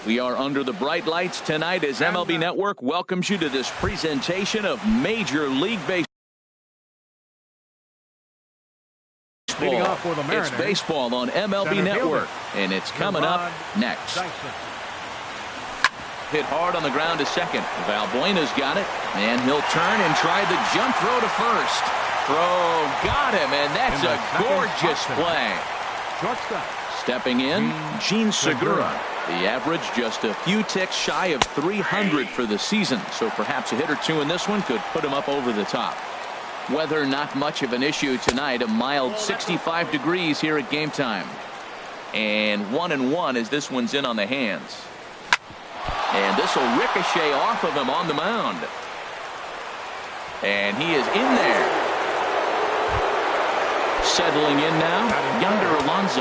We are under the bright lights tonight as MLB Network welcomes you to this presentation of Major League Baseball. It's baseball on MLB Network, and it's coming up next. Hit hard on the ground to second. Valbuena's got it, and he'll turn and try the jump throw to first. Throw got him, and that's a gorgeous play. Stepping in, Gene Segura. The average just a few ticks shy of 300 for the season, so perhaps a hit or two in this one could put him up over the top. Weather not much of an issue tonight. A mild 65 degrees here at game time. And 1-1 as this one's in on the hands. And this will ricochet off of him on the mound. And he is in there. Settling in now, Yonder Alonso.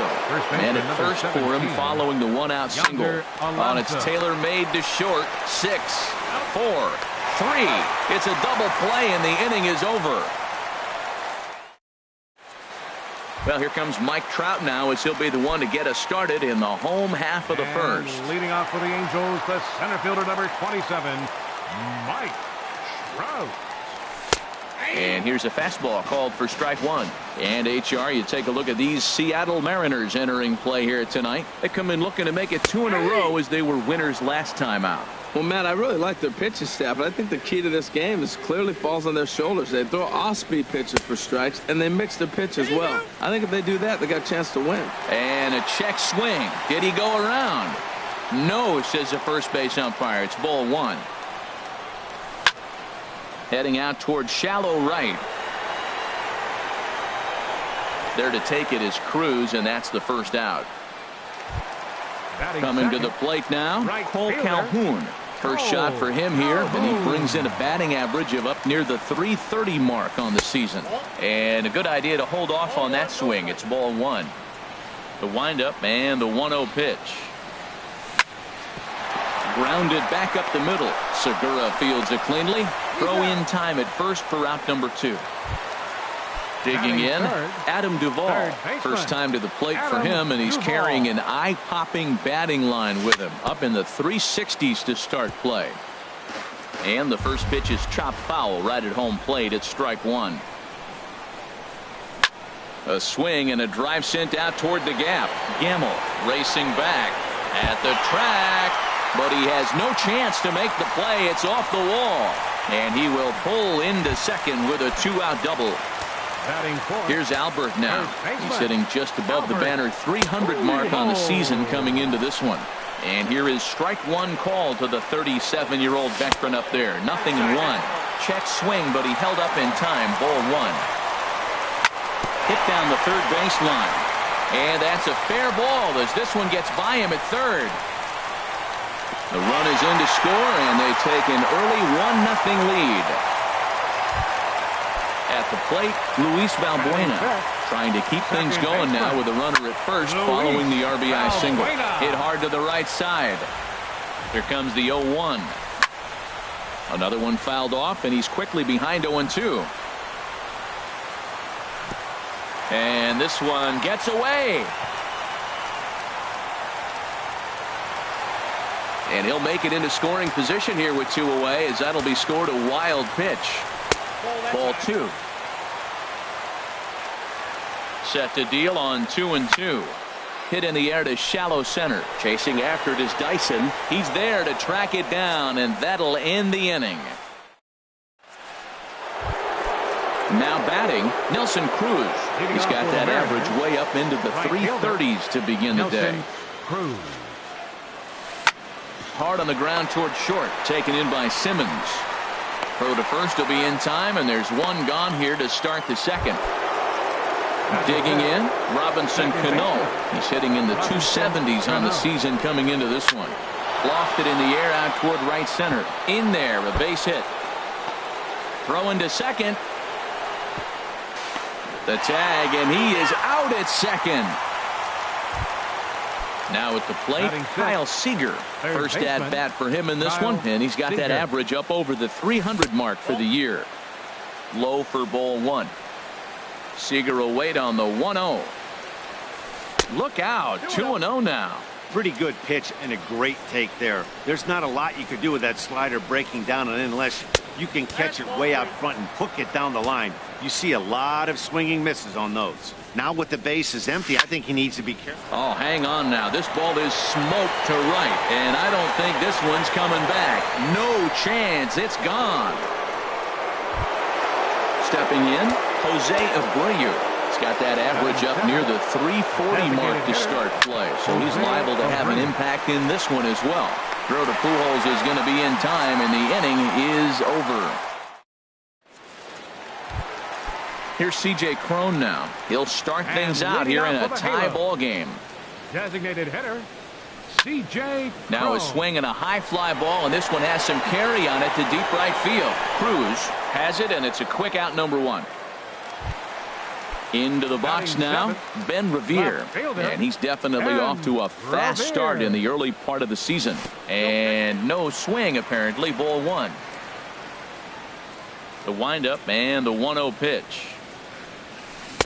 Man at first for him following the one-out single. On its tailor-made to short. 6, 4, 3. It's a double play and the inning is over. Well, here comes Mike Trout now as he'll be the one to get us started in the home half of the first. Leading off for the Angels, the center fielder number 27, Mike Trout. And here's a fastball called for strike one. And HR, you take a look at these Seattle Mariners entering play here tonight. They come in looking to make it 2 in a row as they were winners last time out. Well, Matt, I really like their pitching staff, but I think the key to this game is clearly falls on their shoulders. They throw off-speed pitches for strikes, and they mix the pitch as well. I think if they do that, they got a chance to win. And a check swing. Did he go around? No, says the first base umpire. It's ball 1. Heading out towards shallow right. There to take it is Cruz, and that's the first out. Coming to the plate now, Cole Calhoun. First shot for him here, and he brings in a batting average of up near the .330 mark on the season. And a good idea to hold off on that swing. It's ball 1. The windup and the 1-0 pitch. Grounded back up the middle. Segura fields it cleanly. Throw in time at first for out number 2. Digging in, Adam Duvall. First time to the plate for him, and he's carrying an eye-popping batting line with him. Up in the 360s to start play. And the first pitch is chopped foul right at home plate. It's strike 1. A swing and a drive sent out toward the gap. Gamble racing back at the track, but he has no chance to make the play. It's off the wall, and he will pull into second with a 2-out double. Here's Albert now. He's hitting just above the banner 300 mark on the season coming into this one. And here is strike 1 call to the 37-year-old veteran up there. 0-1. Check swing, but he held up in time. Ball 1. Hit down the third baseline. And that's a fair ball as this one gets by him at third. The run is in to score, and they take an early 1-0 lead. At the plate, Luis Valbuena trying to keep things going now with a runner at first following the RBI single. Hit hard to the right side. Here comes the 0-1. Another one fouled off, and he's quickly behind 0-2. And this one gets away. And he'll make it into scoring position here with 2 away, as that'll be scored a wild pitch. Ball 2. Set to deal on 2-2. Hit in the air to shallow center. Chasing after it is Dyson. He's there to track it down, and that'll end the inning. Now batting, Nelson Cruz. He's got that average way up into the 330s to begin the day. Hard on the ground toward short. Taken in by Simmons. Throw to first will be in time, and there's one gone here to start the second. Digging in, Robinson Cano. He's hitting in the 270s on the season coming into this one. Lofted in the air out toward right center. In there, a base hit. Throwing to second. The tag, and he is out at second. Now at the plate, Kyle Seager. First at bat for him in this one, and he's got that average up over the 300 mark for the year. Low for ball 1. Seager will wait on the 1-0. Look out, 2-0 now. Pretty good pitch and a great take there. There's not a lot you could do with that slider breaking down and unless you can catch it way out front and hook it down the line. You see a lot of swinging misses on those. Now with the bases empty, I think he needs to be careful. Oh, hang on now. This ball is smoked to right, and I don't think this one's coming back. No chance. It's gone. Stepping in, Jose Abreu. He's got that average up near the 340 mark to start play, so he's liable to have an impact in this one as well. Throw to Pujols is going to be in time, and the inning is over. Here's C.J. Cron now. He'll start things out here in a tie ball game. Designated hitter, C.J. Cron. Now a swing and a high fly ball, and this one has some carry on it to deep right field. Cruz has it, and it's a quick out, number one. Into the box now, Ben Revere, and he's definitely off to a fast start in the early part of the season. And no swing, apparently, ball one. The windup and the 1-0 pitch.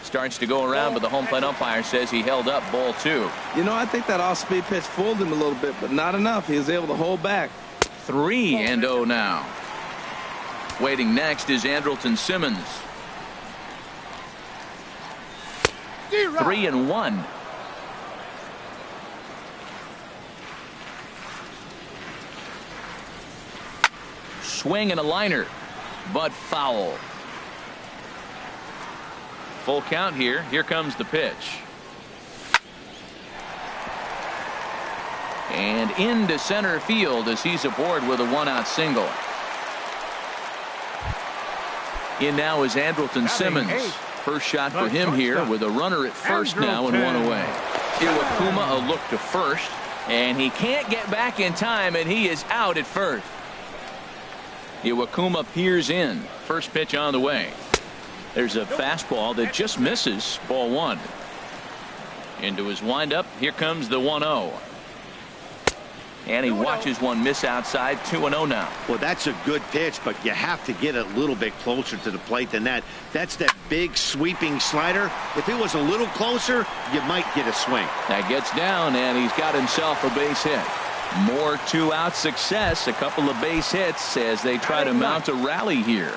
Starts to go around, but the home plate umpire says he held up ball two. You know, I think that off-speed pitch fooled him a little bit, but not enough. He was able to hold back. 3-0 now. Waiting next is Andrelton Simmons. 3-1. Swing and a liner, but foul. Full count here. Here comes the pitch. And into center field as he's aboard with a one-out single. In now is Andrelton Simmons. First shot for him here with a runner at first now and one away. Iwakuma a look to first, and he can't get back in time, and he is out at first. Iwakuma peers in. First pitch on the way. There's a fastball that just misses, ball one. Into his windup. Here comes the 1-0. And he watches one miss outside. 2-0 now. Well, that's a good pitch, but you have to get a little bit closer to the plate than that. That's that big sweeping slider. If it was a little closer, you might get a swing. That gets down, and he's got himself a base hit. More two-out success. A couple of base hits as they try to mount a rally here.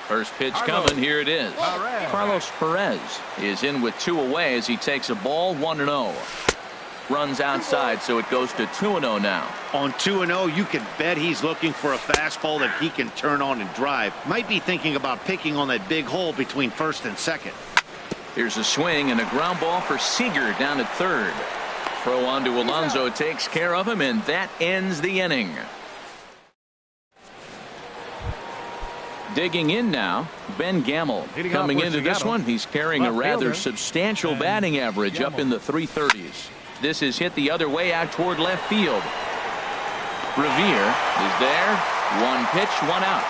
First pitch coming. Here it is. Carlos Perez is in with two away as he takes a ball. 1-0. Runs outside, so it goes to 2-0 now. On 2-0, you can bet he's looking for a fastball that he can turn on and drive. Might be thinking about picking on that big hole between first and second. Here's a swing and a ground ball for Seager down at third. Throw on to Alonso takes care of him, and that ends the inning. Digging in now, Ben Gamel. Coming into this one, he's carrying a rather substantial batting average up in the 330s. This is hit the other way out toward left field. Revere is there. One pitch, one out.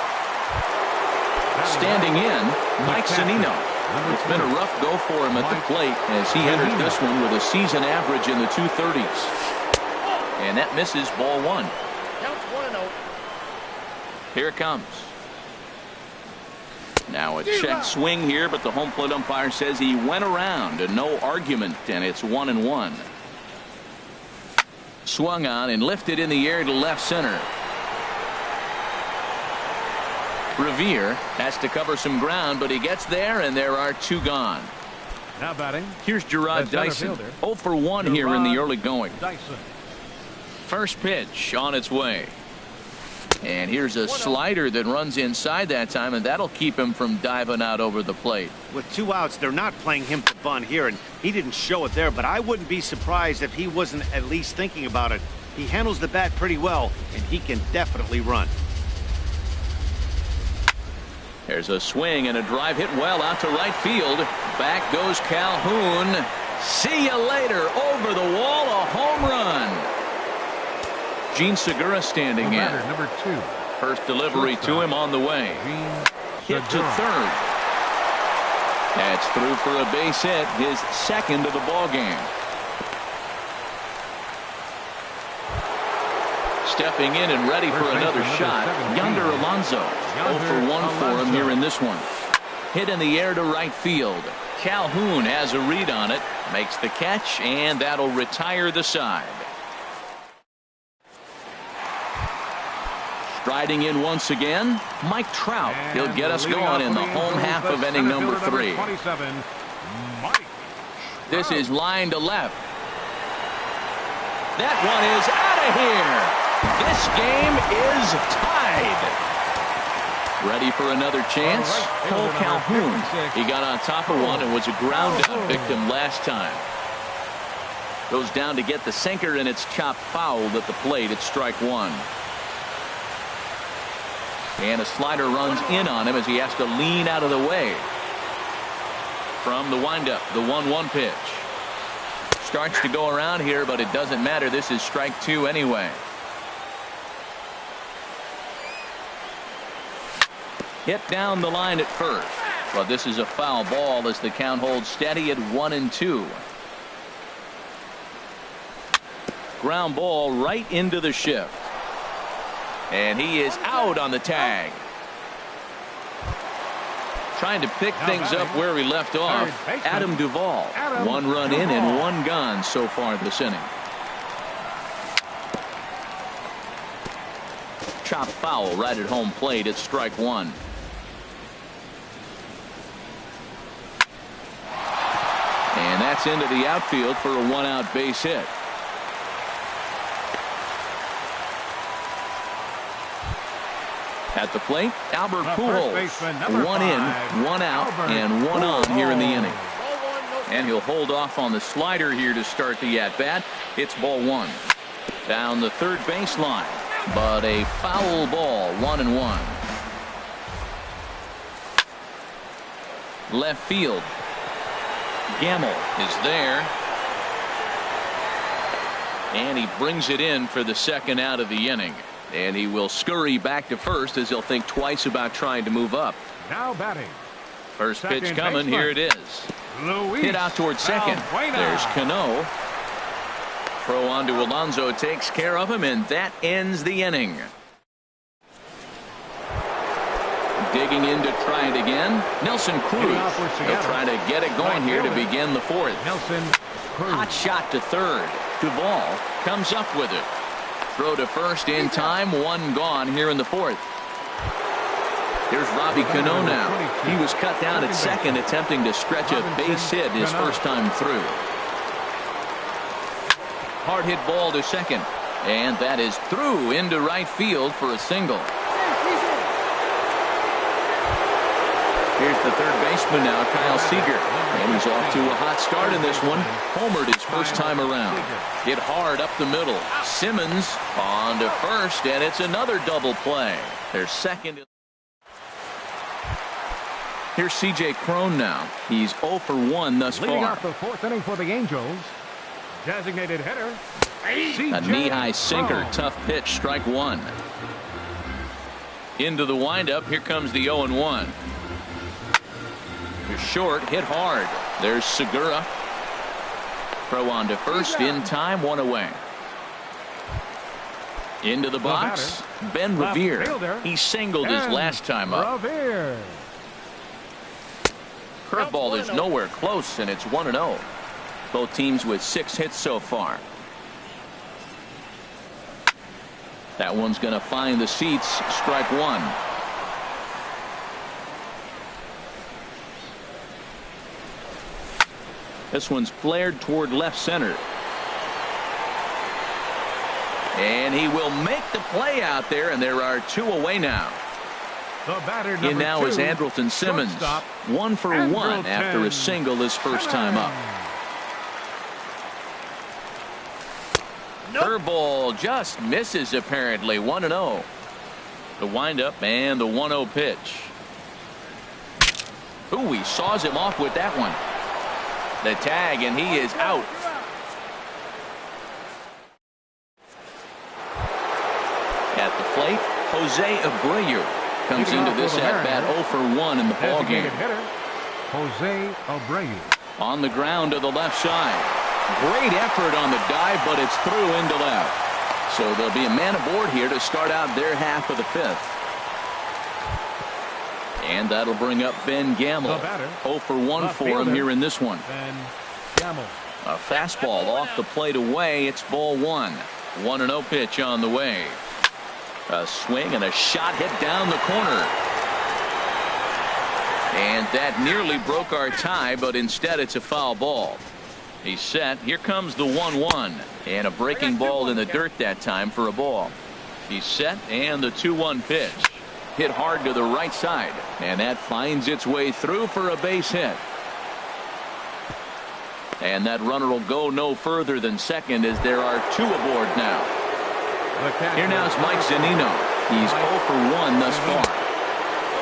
Standing in, Mike Zunino. It's been a rough go for him at the plate as he enters this one with a season average in the 230s. And that misses, ball one. Here it comes. Now a check swing here, but the home plate umpire says he went around and no argument, and it's 1-1. Swung on and lifted in the air to left center. Revere has to cover some ground, but he gets there, and there are two gone. Now batting. Here's Gerard Dyson. 0 for 1 here in the early going. First pitch on its way. And here's a slider that runs inside that time, and that'll keep him from diving out over the plate. With two outs, they're not playing him to bunt here, and he didn't show it there, but I wouldn't be surprised if he wasn't at least thinking about it. He handles the bat pretty well, and he can definitely run. There's a swing and a drive hit well out to right field. Back goes Calhoun. See you later. Over the wall, a home run. Gene Segura standing in. Number 2. First delivery to him on the way. Hit to third. That's through for a base hit, his second of the ball game. Stepping in and ready for another shot, Yonder Alonso. 0 for 1 for him here in this one. Hit in the air to right field. Calhoun has a read on it, makes the catch, and that'll retire the side. Striding in once again, Mike Trout. He'll get us going in the home half of inning number 3. 27, Mike This Trout. is line to left. That one is out of here. This game is tied. Ready for another chance? Cole Calhoun. He got on top of one and was a ground-out victim last time. Goes down to get the sinker, and it's chopped fouled at the plate. It's strike 1. And a slider runs in on him as he has to lean out of the way. From the windup, the 1-1 pitch. Starts to go around here, but it doesn't matter. This is strike 2 anyway. Hit down the line at first. But this is a foul ball as the count holds steady at 1-2. Ground ball right into the shift. And he is out on the tag. Trying to pick things up where we left off. Adam Duvall. 1 run in and 1 gone so far this inning. Chop foul right at home plate. It's strike 1. And that's into the outfield for a 1-out base hit. At the plate, Albert Pujols. 1 in, 1 out, and 1 on here in the inning. And he'll hold off on the slider here to start the at-bat. It's ball 1. Down the third baseline, but a foul ball, 1-1. Left field. Gamble is there. And he brings it in for the second out of the inning. And he will scurry back to first as he'll think twice about trying to move up. Now batting. First pitch Second coming. baseman. Here it is. Luis Hit out towards second. Valbuena. There's Cano. Throw on to Alonso takes care of him, and that ends the inning. Digging in to try it again. Nelson Cruz. He'll try to get it going here to begin the 4th. Nelson Cruz. Hot shot to third. Duvall comes up with it. Throw to first in time. 1 gone here in the 4th. Here's Robbie Cano now. He was cut down at second, attempting to stretch a base hit his first time through. Hard hit ball to second. And that is through into right field for a single. Here's the third baseman now, Kyle Seager. And he's off to a hot start in this one. Homered his first time around. Hit hard up the middle. Simmons on to first, and it's another double play. Their second. Here's C.J. Cron now. He's 0 for 1 thus Leading far. off the 4th inning for the Angels. Designated hitter. A knee-high sinker. Tough pitch. Strike 1. Into the windup. Here comes the 0-1. Short, hit hard. There's Segura. Throw on to first in time, 1 away. Into the box, Ben Revere. He singled his last time up. Revere. Curveball is nowhere close, and it's 1-0. Both teams with 6 hits so far. That one's going to find the seats. Strike 1. This one's flared toward left center. And he will make the play out there, and there are 2 away now. The batter In now 2, is Andrelton Simmons. shortstop, 1 for 1 after a Andrelton single his first time up. Curveball just misses apparently. 1-0. The windup and the 1-0 pitch. Ooh, he saws him off with that one. The tag, and he is out. At the plate, Jose Abreu comes into this at-bat 0 for 1 in the ballgame. Jose Abreu. On the ground to the left side. Great effort on the dive, but it's through into left. So there'll be a man aboard here to start out their half of the 5th. And that'll bring up Ben Gamble. 0 for 1 for him here in this one. Ben Gamble. A fastball off the plate away. It's ball 1. 1-0 pitch on the way. A swing and a shot hit down the corner. And that nearly broke our tie, but instead it's a foul ball. He's set. Here comes the 1-1. And a breaking ball in the dirt that time for a ball. He's set, and the 2-1 pitch. Hit hard to the right side. And that finds its way through for a base hit. And that runner will go no further than second as there are 2 aboard now. Here now is Mike Zunino. He's 0 for 1 thus far.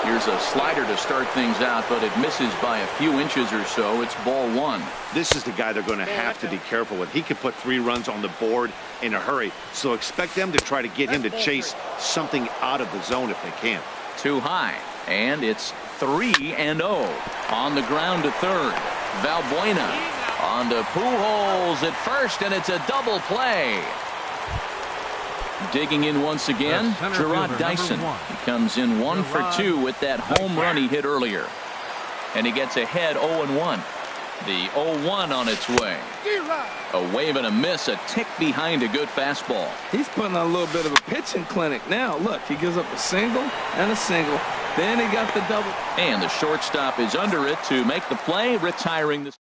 Here's a slider to start things out, but it misses by a few inches or so. It's ball 1. This is the guy they're going to have to be careful with. He could put 3 runs on the board in a hurry, so expect them to try to get him to chase something out of the zone if they can. Too high, and it's 3-0. On the ground to third. Valbuena on to Pujols at first, and it's a double play. Digging in once again, Gerard Dyson. He comes in 1 for 2 with that home run he hit earlier. And he gets ahead 0-1. The 0-1 on its way. A wave and a miss, a tick behind a good fastball. He's putting on a little bit of a pitching clinic now. Look, he gives up a single and a single. Then he got the double. And the shortstop is under it to make the play, retiring the.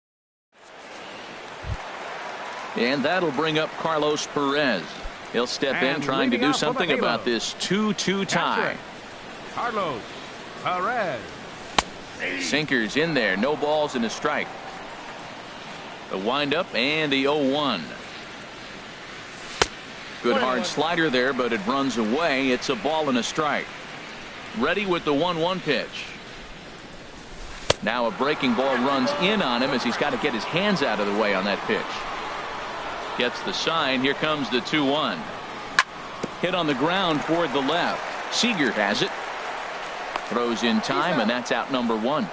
And that'll bring up Carlos Perez. He'll step in trying to do something about this 2-2 tie. Carlos Perez. Sinkers in there. No balls and a strike. The windup and the 0-1. Good hard slider there, but it runs away. It's a ball and a strike. Ready with the 1-1 pitch. Now a breaking ball runs in on him as he's got to get his hands out of the way on that pitch. Gets the sign. Here comes the 2-1. Hit on the ground toward the left. Seager has it. Throws in time, and that's out number 1.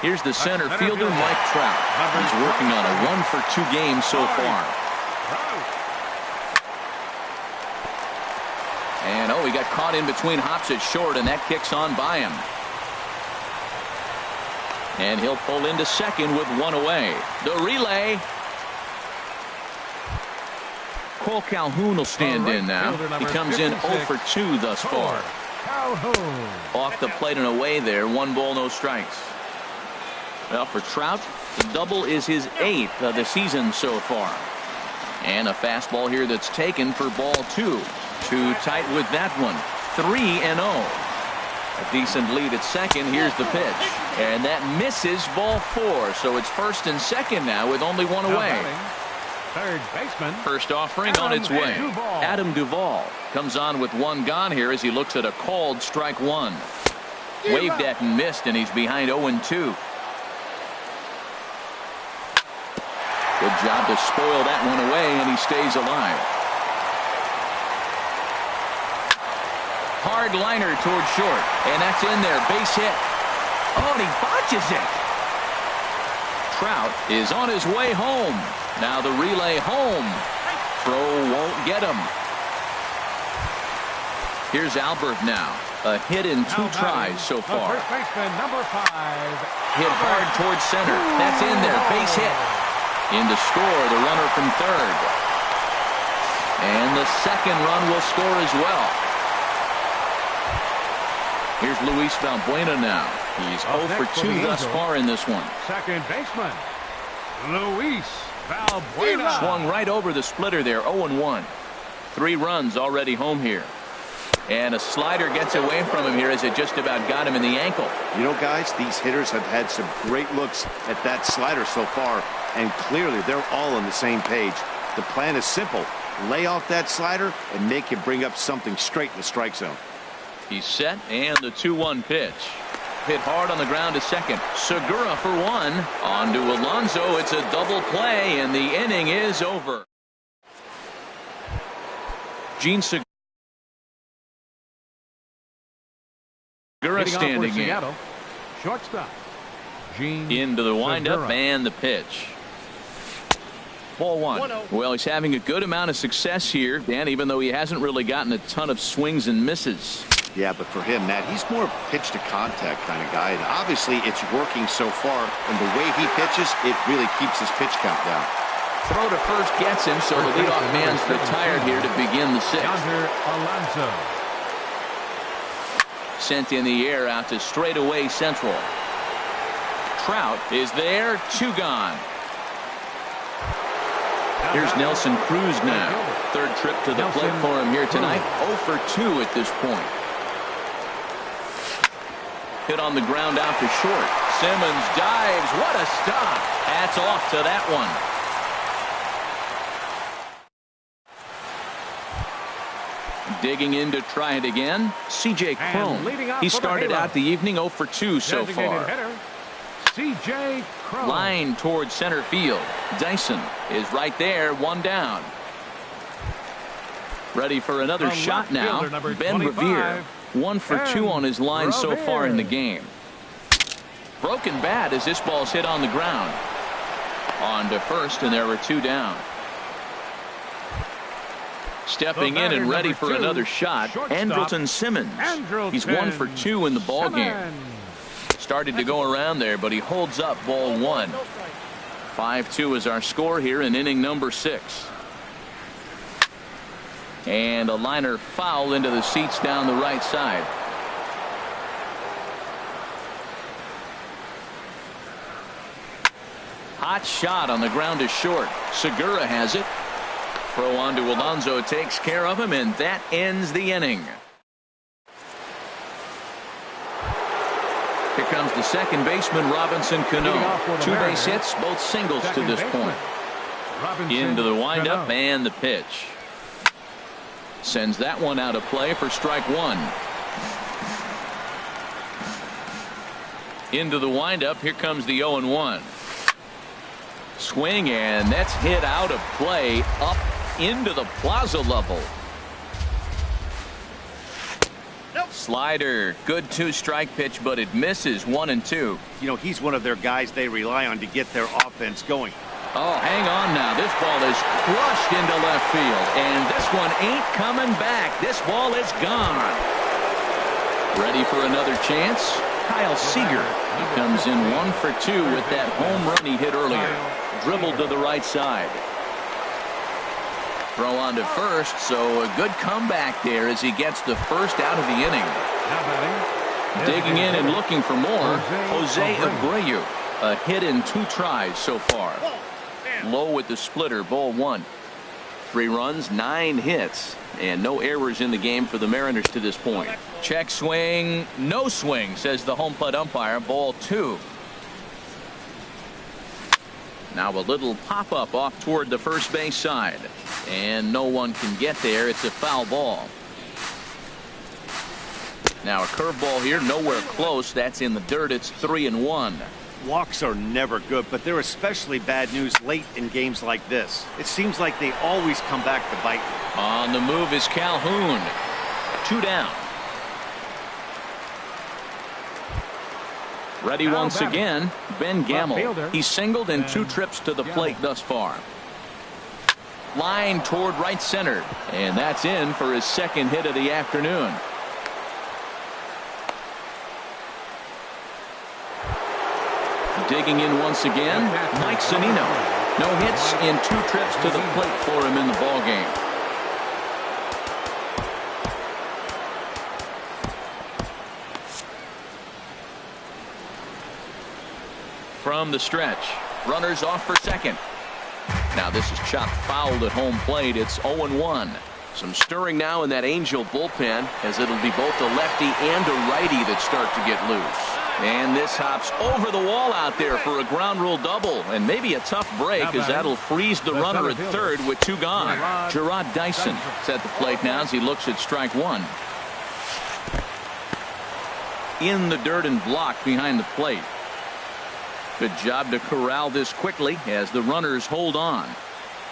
Here's the center fielder, Mike Trout. He's working on a 1 for 2 game so far. And he got caught in between hops at short, and that kicks on by him. And he'll pull into second with 1 away. The relay. Cole Calhoun will stand in now. He comes in 0 for 2 thus far. Off the plate and away there. 1 ball, no strikes. Well, for Trout, the double is his 8th of the season so far. And a fastball here that's taken for ball 2. Too tight with that one. 3-0. A decent lead at second. Here's the pitch. And that misses ball 4. So it's first and second now with only 1 away. Third baseman. First offering on its way. Adam Duvall comes on with 1 gone here as he looks at a called strike 1. Waved at and missed, and he's behind 0-2. Good job to spoil that one away, and he stays alive. Hard liner toward short, and that's in there. Base hit. Oh, and he botches it. Trout is on his way home. Now the relay home. Throw won't get him. Here's Albert now. A hit in 2 tries so far. First baseman, number 5. Hit hard towards center. That's in there. Base hit. In to score, the runner from third. And the second run will score as well. Here's Luis Valbuena now. He's 0 for 2 thus far in this one. Second baseman, Luis Valbuena. Swung right over the splitter there. 0-1. 3 runs already home here. And a slider gets away from him here as it just about got him in the ankle. You know, guys, these hitters have had some great looks at that slider so far, and clearly they're all on the same page. The plan is simple. Lay off that slider and make him bring up something straight in the strike zone. He's set, and the 2-1 pitch. Hit hard on the ground to second. Segura for 1. On to Alonso. It's a double play, and the inning is over. Gene Segura standing in. Shortstop. Gene Into the windup Segura. and the pitch. Ball 1. Well, he's having a good amount of success here, Dan, even though he hasn't really gotten a ton of swings and misses. Yeah, but for him, Matt, he's more of a pitch to contact kind of guy. And obviously, it's working so far. And the way he pitches, it really keeps his pitch count down. Throw to first gets him, so the leadoff man's retired here to begin the sixth. Alonso. Sent in the air out to straightaway central. Trout is there, 2 gone. Here's Nelson Cruz now. Third trip to the plate for him here tonight. 0 for 2 at this point. Hit on the ground out to short. Simmons dives. What a stop. That's off to that one. Digging in to try it again. C.J. Cron. He started out the evening 0 for 2 so far. C.J. Cron. Line towards center field. Dyson is right there, 1 down. Ready for another shot now. Ben Revere. 1 for 2 on his line so far in the game. Broken bat as this ball's hit on the ground. On to first, and there were 2 down. Stepping in and ready for another shot, Andrelton Simmons. He's 1 for 2 in the ball game. Started to go around there, but he holds up, ball 1. 5-2 is our score here in inning number 6. And a liner foul into the seats down the right side. Hot shot on the ground is short. Segura has it. Throw on to Alonso takes care of him, and that ends the inning. Here comes the second baseman, Robinson Cano. 2 base hits, both singles to this point. Into the windup and the pitch. Sends that one out of play for strike 1. Into the windup. Here comes the 0-1. Swing, and that's hit out of play up into the plaza level. Slider, good 2-strike pitch, but it misses. 1-2. You know, he's one of their guys they rely on to get their offense going. Oh, hang on now. This ball is crushed into left field, and this one ain't coming back. This ball is gone. Ready for another chance? Kyle Seager. He comes in 1 for 2 with that home run he hit earlier. Dribbled to the right side. Throw on to first, so a good comeback there as he gets the first out of the inning. Digging in and looking for more, Jose Abreu. A hit in 2 tries so far. Low with the splitter, ball 1. 3 runs, 9 hits, and no errors in the game for the Mariners to this point. Check swing, no swing, says the home plate umpire, ball 2. Now a little pop-up off toward the first base side, and no one can get there. It's a foul ball. Now a curveball here, nowhere close. That's in the dirt. It's 3-1. Walks are never good, but they're especially bad news late in games like this. It seems like they always come back to bite. On the move is Calhoun. 2 down. Ready once again, Ben Gamble. He's singled in 2 trips to the plate thus far. Line toward right center, and that's in for his second hit of the afternoon. Digging in once again, Mike Zunino. No hits in 2 trips to the plate for him in the ball game. From the stretch, runners off for second. Now this is chopped foul at home plate. It's 0-1. Some stirring now in that Angel bullpen, as it'll be both a lefty and a righty that start to get loose. And this hops over the wall out there for a ground rule double, and maybe a tough break, as that'll freeze the runner at third with 2 gone. Gerard Dyson is at the plate now as he looks at strike 1. In the dirt and blocked behind the plate. Good job to corral this quickly as the runners hold on.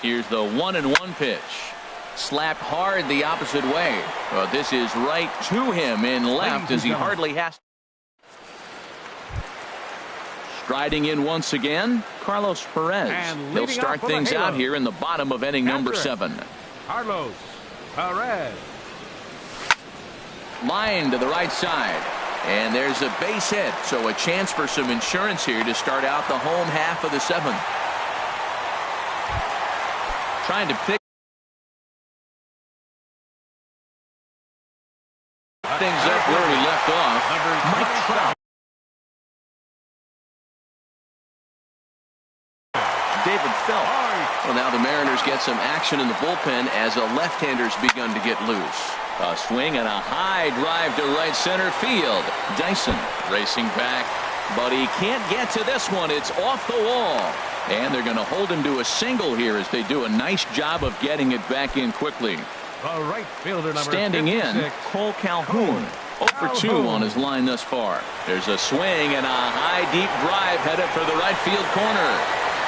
Here's the 1-1 pitch. Slapped hard the opposite way. But this is right to him in left as he hardly has to. Striding in once again, Carlos Perez. He'll start things out here in the bottom of inning number 7. Carlos Perez. Line to the right side. And there's a base hit, so a chance for some insurance here to start out the home half of the 7th. trying to pick things up where we left off. Mike Trout. David Phelps. Well, now the Mariners get some action in the bullpen as a left-hander's begun to get loose. A swing and a high drive to right center field. Dyson racing back, but he can't get to this one. It's off the wall. And they're going to hold him to a single here as they do a nice job of getting it back in quickly. The right fielder, number Standing 56, in, Cole Calhoun. 0 for 2 on his line thus far. There's a swing and a high deep drive headed for the right field corner.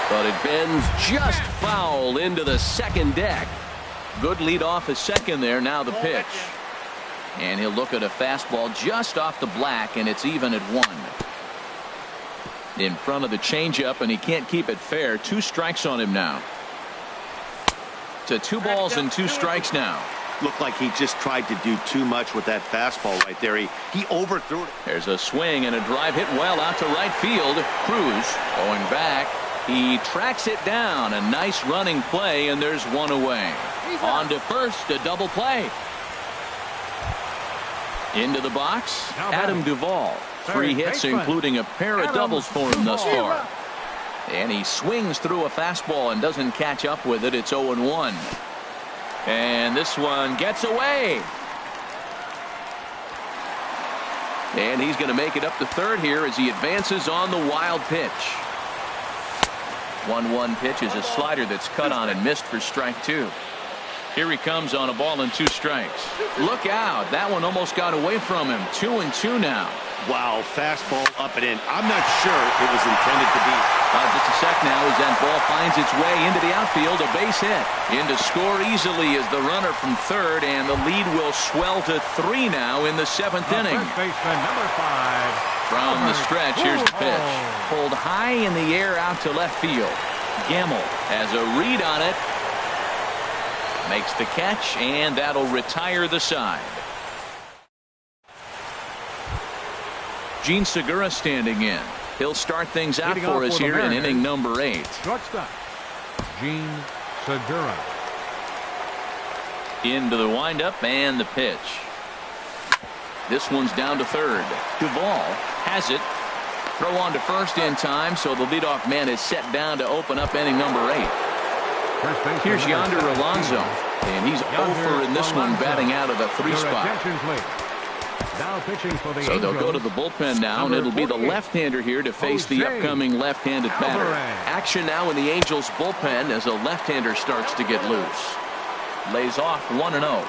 But it bends just foul into the second deck. Good lead off at second there. Now the pitch. And he'll look at a fastball just off the black, and it's even at 1. In front of the changeup, and he can't keep it fair. 2 strikes on him now. To 2 balls and 2 strikes now. Looked like he just tried to do too much with that fastball right there. He overthrew it. There's a swing and a drive hit well out to right field. Cruz going back. He tracks it down. A nice running play, and there's 1 away. On to first, a double play. Into the box, Adam Duvall. 3 hits, including a pair of doubles for him thus far. And he swings through a fastball and doesn't catch up with it. It's 0-1. And this one gets away. And he's going to make it up to third here as he advances on the wild pitch. 1-1 pitch is a slider that's cut on and missed for strike 2. Here he comes on a ball and 2 strikes. Look out. That one almost got away from him. 2-2 now. Wow, fastball up and in. I'm not sure it was intended to be. Just a sec now as that ball finds its way into the outfield. A base hit. In to score easily is the runner from third, and the lead will swell to 3 now in the 7th inning. First baseman, number 5. From the stretch, here's the pitch. Pulled high in the air out to left field. Gamble has a read on it. Makes the catch, and that'll retire the side. Gene Segura standing in. He'll start things out for us here in inning number 8. Shortstop, Gene Segura. Into the windup and the pitch. This one's down to third. Duvall has it. Throw on to first in time, so the leadoff man is set down to open up inning number 8. Here's Yonder Alonso, and he's over in this one, batting out of the 3 spot. Now pitching for the So they'll go to the bullpen now, and it'll be the left-hander here to face the upcoming left-handed batter. Action now in the Angels bullpen as a left-hander starts to get loose. Lays off 1-0.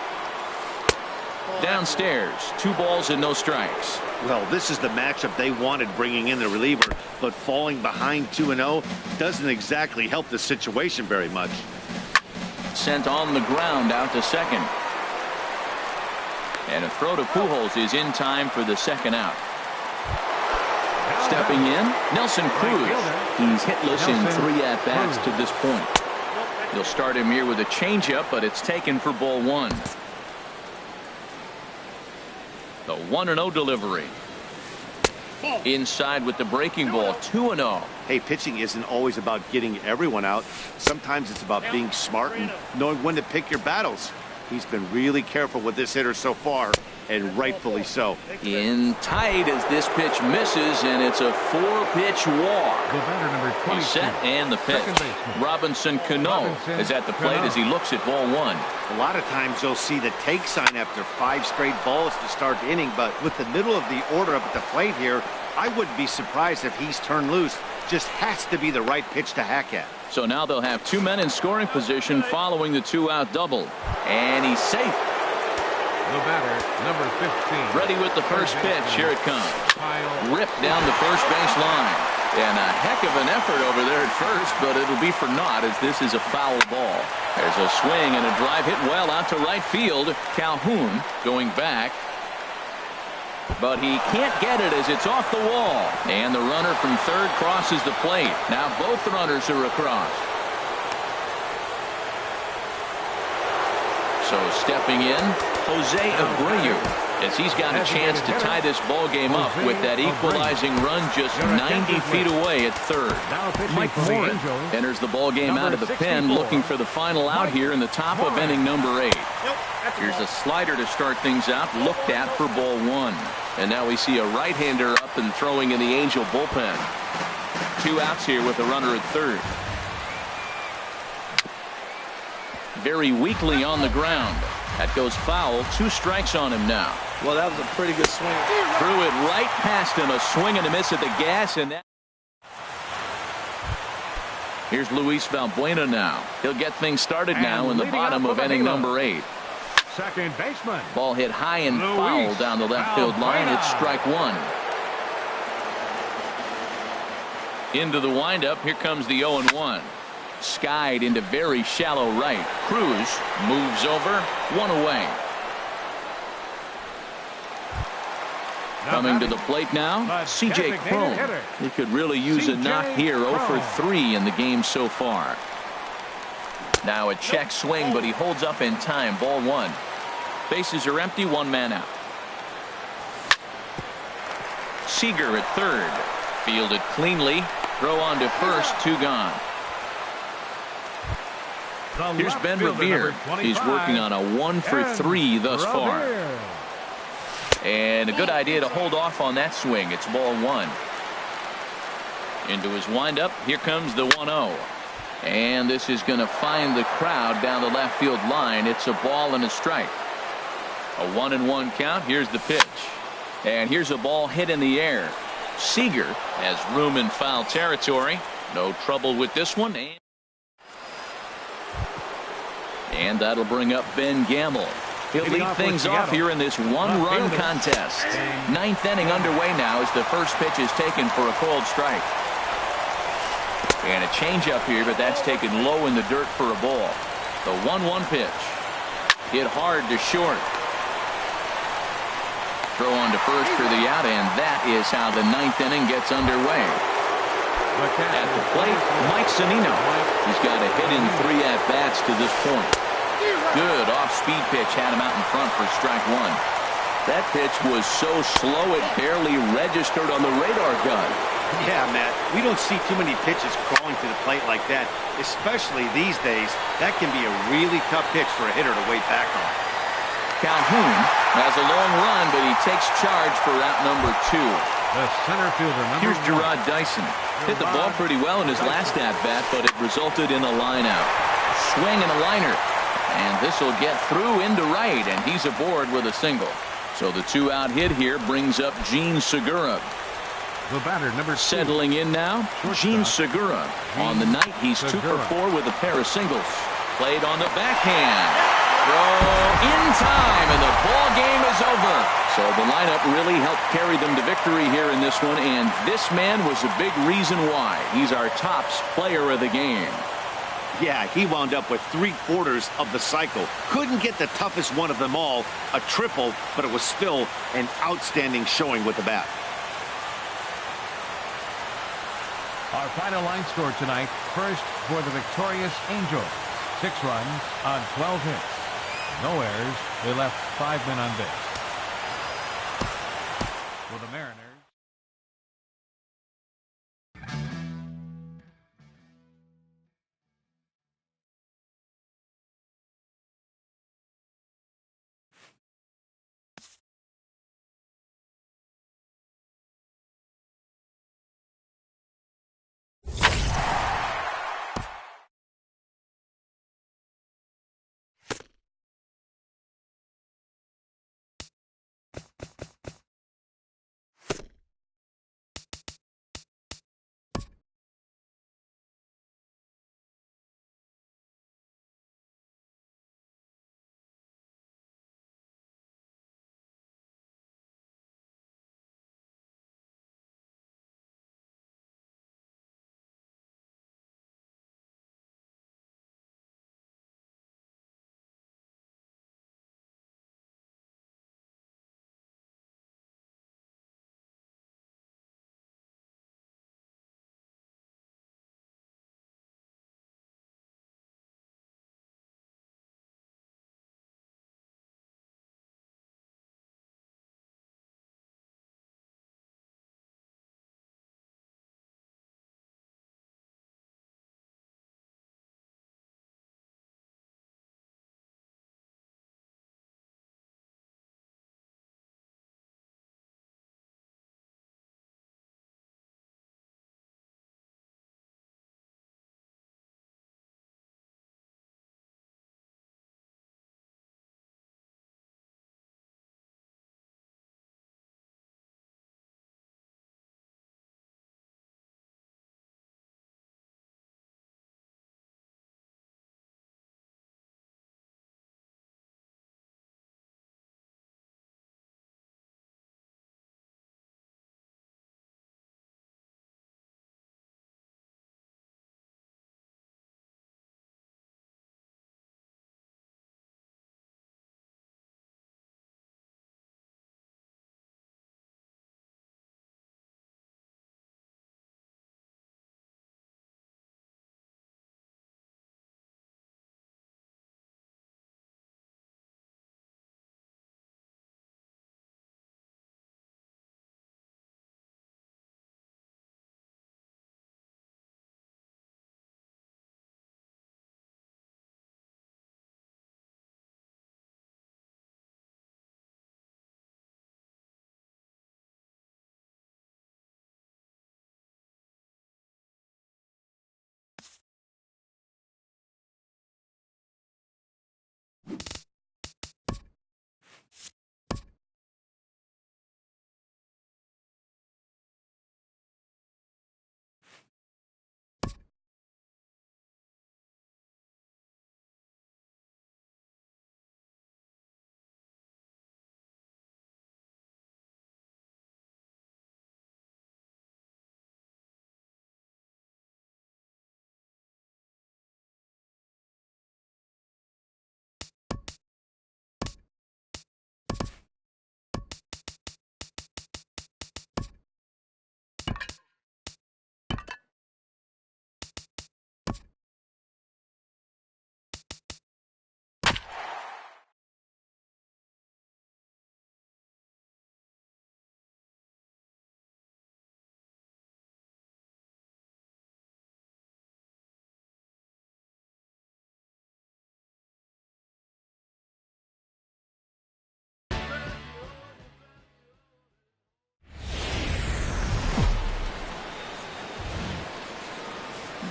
Downstairs, 2 balls and no strikes. Well, this is the matchup they wanted, bringing in the reliever, but falling behind 2-0 doesn't exactly help the situation very much. Sent on the ground out to second. And a throw to Pujols is in time for the second out. Stepping in, Nelson Cruz. He's hitless in 3 at-bats to this point. You'll start him here with a changeup, but it's taken for ball 1. The 1-0 delivery. Inside with the breaking ball, 2-0. Hey, pitching isn't always about getting everyone out. Sometimes it's about being smart and knowing when to pick your battles. He's been really careful with this hitter so far, and rightfully so. In tight as this pitch misses, and it's a 4-pitch walk. The batter, number 22. He's set and the pitch. Robinson Cano is at the plate as he looks at ball 1. A lot of times you'll see the take sign after 5 straight balls to start the inning, but with the middle of the order up at the plate here, I wouldn't be surprised if he's turned loose. Just has to be the right pitch to hack at. So now they'll have 2 men in scoring position following the 2-out double. And he's safe. The batter, number 15. Ready with the first pitch. Here it comes. Ripped down the first base line. And a heck of an effort over there at first, but it'll be for naught as this is a foul ball. There's a swing and a drive hit well out to right field. Calhoun going back. But he can't get it as it's off the wall. And the runner from third crosses the plate. Now both runners are across. So stepping in, Jose Abreu. as he's got a chance to tie this ball game up with that equalizing run just 90 feet away at third. Mike Morin enters the ball game out of the pen, looking for the final out here in the top of inning number 8. Here's a slider to start things out, looked at for ball 1. And now we see a right-hander up and throwing in the Angel bullpen. 2 outs here with a runner at third. Very weakly on the ground. That goes foul. 2 strikes on him now. Well, that was a pretty good swing. Threw it right past him. A swing and a miss at the gas, and that. Here's Luis Valbuena now. He'll get things started now in the bottom of inning number 8. Second baseman. Ball hit high and foul down the left field line. It's strike 1. Into the windup. Here comes the 0-1. Skied into very shallow right. Cruz moves over. 1 away. Coming to the plate now, C.J. Cron. He could really use a knock here. 0 for 3 in the game so far. Now a check swing, but he holds up in time. Ball 1. Bases are empty. 1 man out. Seager at third. Fielded cleanly. Throw on to first. 2 gone. Here's Ben Revere. He's working on a 1 for 3 thus far. And a good idea to hold off on that swing. It's ball 1. Into his windup. Here comes the 1-0. And this is going to find the crowd down the left field line. It's a ball and a strike. A 1-1 count. Here's the pitch. And here's a ball hit in the air. Seager has room in foul territory. No trouble with this one. And that'll bring up Ben Gamble. He'll lead things off here in this 1-run contest. 9th inning underway now as the first pitch is taken for a called strike. And a changeup here, but that's taken low in the dirt for a ball. The 1-1 pitch. Hit hard to short. Throw on to first for the out, and that is how the 9th inning gets underway. At the plate, Mike Zunino. He's got a hit in 3 at-bats to this point. Good off-speed pitch had him out in front for strike 1. That pitch was so slow it barely registered on the radar gun. Yeah, Matt, we don't see too many pitches crawling to the plate like that, especially these days. That can be a really tough pitch for a hitter to wait back on. Calhoun has a long run, but he takes charge for route number 2. The center fielder, Here's Gerard Dyson. Hit the ball pretty well in his last at-bat, but it resulted in a line-out. Swing and a liner. And this will get through into right, and he's aboard with a single. So the 2-out hit here brings up Gene Segura. The batter, number 2. Settling in now, Gene Segura. On the night, he's 2 for 4 with a pair of singles. Played on the backhand. Throw in time, and the ball game is over. So the lineup really helped carry them to victory here in this one, and this man was a big reason why. He's our tops player of the game. Yeah, he wound up with 3/4 of the cycle. Couldn't get the toughest one of them all, a triple, but it was still an outstanding showing with the bat. Our final line score tonight. First for the victorious Angels. 6 runs on 12 hits. No errors. They left 5 men on base. For the Mariners.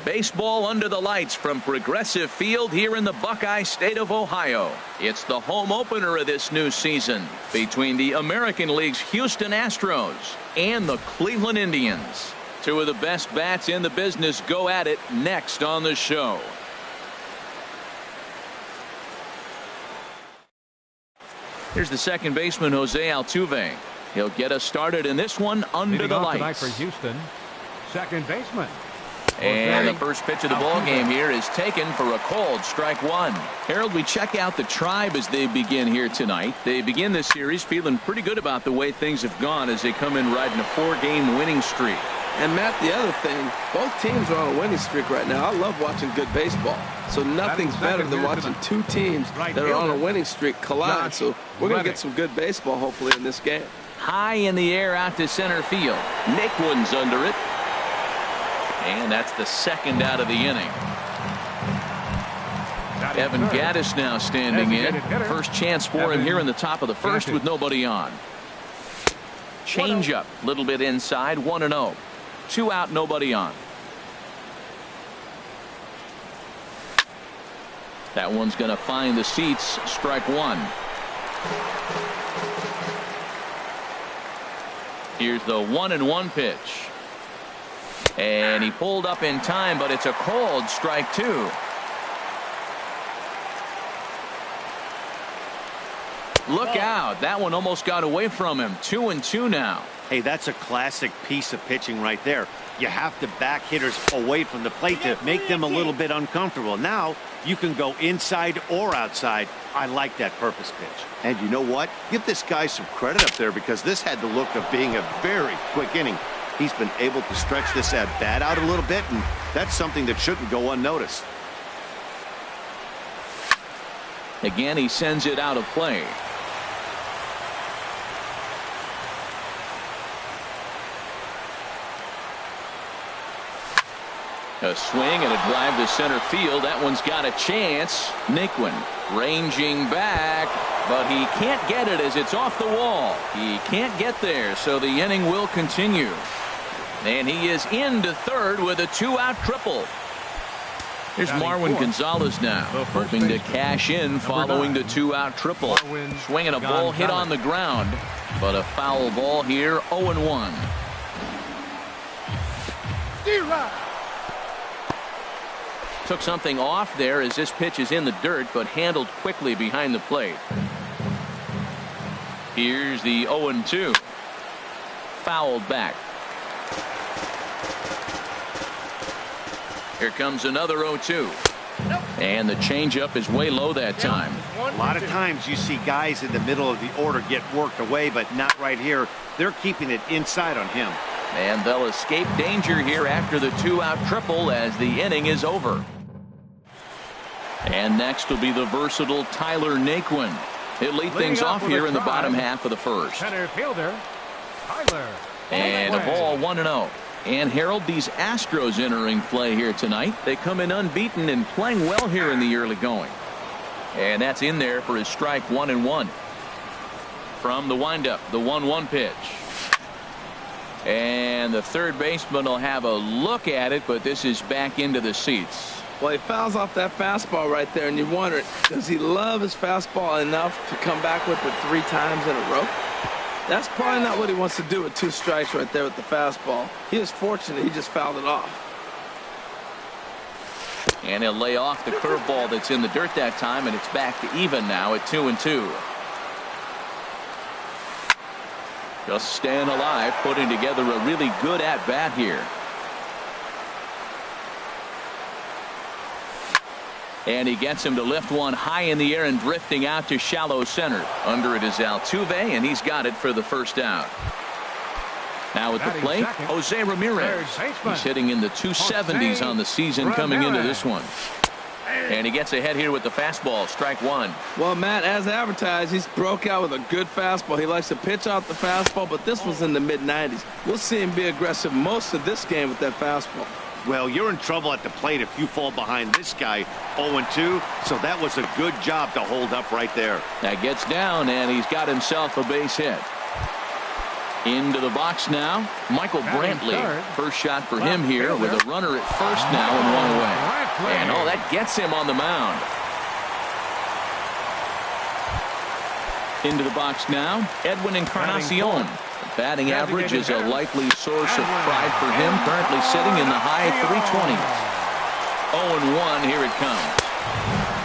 Baseball under the lights from Progressive Field here in the Buckeye State of Ohio. It's the home opener of this new season between the American League's Houston Astros and the Cleveland Indians. Two of the best bats in the business go at it next on the show. Here's the second baseman, Jose Altuve. He'll get us started in this one under the lights. Tonight for Houston, second baseman. And the first pitch of the ball game here is taken for a called strike one. Harold, we check out the Tribe as they begin here tonight. They begin this series feeling pretty good about the way things have gone as they come in riding a 4-game winning streak. And Matt, the other thing, both teams are on a winning streak right now. I love watching good baseball. So nothing's better than watching two teams that are on a winning streak collide. So we're going to get some good baseball hopefully in this game. High in the air out to center field. Naquin's under it. And that's the second out of the inning. Evan Gaddis now standing in. First chance for him here in the top of the first with nobody on. Change up, a little bit inside, 1-0. 2 out, nobody on. That one's going to find the seats. Strike one. Here's the 1-1 pitch. And he pulled up in time, but it's a called strike two. Look out. That one almost got away from him. 2-2 now. Hey, that's a classic piece of pitching right there. You have to back hitters away from the plate to make them a little bit uncomfortable. Now you can go inside or outside. I like that purpose pitch. And you know what? Give this guy some credit up there because this had the look of being a very quick inning. He's been able to stretch this at bat out a little bit, and that's something that shouldn't go unnoticed. Again, he sends it out of play. A swing and a drive to center field. That one's got a chance. Naquin ranging back, but he can't get it as it's off the wall. He can't get there, so the inning will continue. And he is into third with a 2-out triple. Here's Marwin Gonzalez now, hoping to cash in following the 2-out triple. Swinging a ball hit on the ground, but a foul ball here, 0-1. Took something off there as this pitch is in the dirt, but handled quickly behind the plate. Here's the 0-2. Fouled back. Here comes another 0-2. And the changeup is way low that time. A lot of times you see guys in the middle of the order get worked away, but not right here. They're keeping it inside on him. And they'll escape danger here after the 2-out triple as the inning is over. And next will be the versatile Tyler Naquin. He'll lead things off here in the bottom half of the first. Center fielder, Tyler. And a ball, 1-0. And Harold, these Astros entering play here tonight. They come in unbeaten and playing well here in the early going. And that's in there for his strike 1-1. From the windup, the 1-1 pitch. And the third baseman will have a look at it, but this is back into the seats. Well, he fouls off that fastball right there, and you wonder, does he love his fastball enough to come back with it 3 times in a row? That's probably not what he wants to do with 2 strikes right there with the fastball. He was fortunate he just fouled it off. And he'll lay off the curveball that's in the dirt that time, and it's back to even now at 2-2. Just staying alive, putting together a really good at-bat here. And he gets him to lift one high in the air and drifting out to shallow center. Under it is Altuve, and he's got it for the first out. Now at the plate, Jose Ramirez. He's hitting in the 270s on the season coming into this one. And he gets ahead here with the fastball, strike one. Well, Matt, as advertised, he's broke out with a good fastball. He likes to pitch out the fastball, but this was in the mid-90s. We'll see him be aggressive most of this game with that fastball. Well, you're in trouble at the plate if you fall behind this guy 0-2, so that was a good job to hold up right there. That gets down, and he's got himself a base hit. Into the box now, Michael Brantley. First shot for him here with a runner at first now and one away. And oh, that gets him on the mound. Into the box now, Edwin Encarnacion. Batting average is a likely source of pride for him, currently sitting in the high 320s. 0-1, here it comes.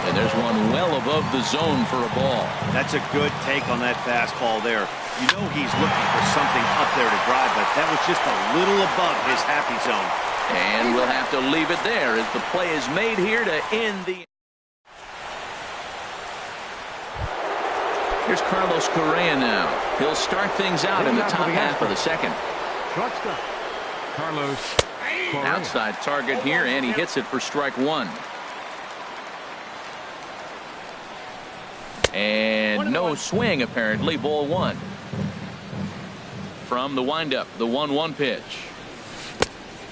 And there's one well above the zone for a ball. That's a good take on that fastball there. You know he's looking for something up there to drive, but that was just a little above his happy zone. And we'll have to leave it there as the play is made here to end the... Here's Carlos Correa now. He'll start things out in the top half of the second. Carlos Correa. Outside target here, and he hits it for strike one. And no swing, apparently. Ball one. From the windup, the 1-1 pitch.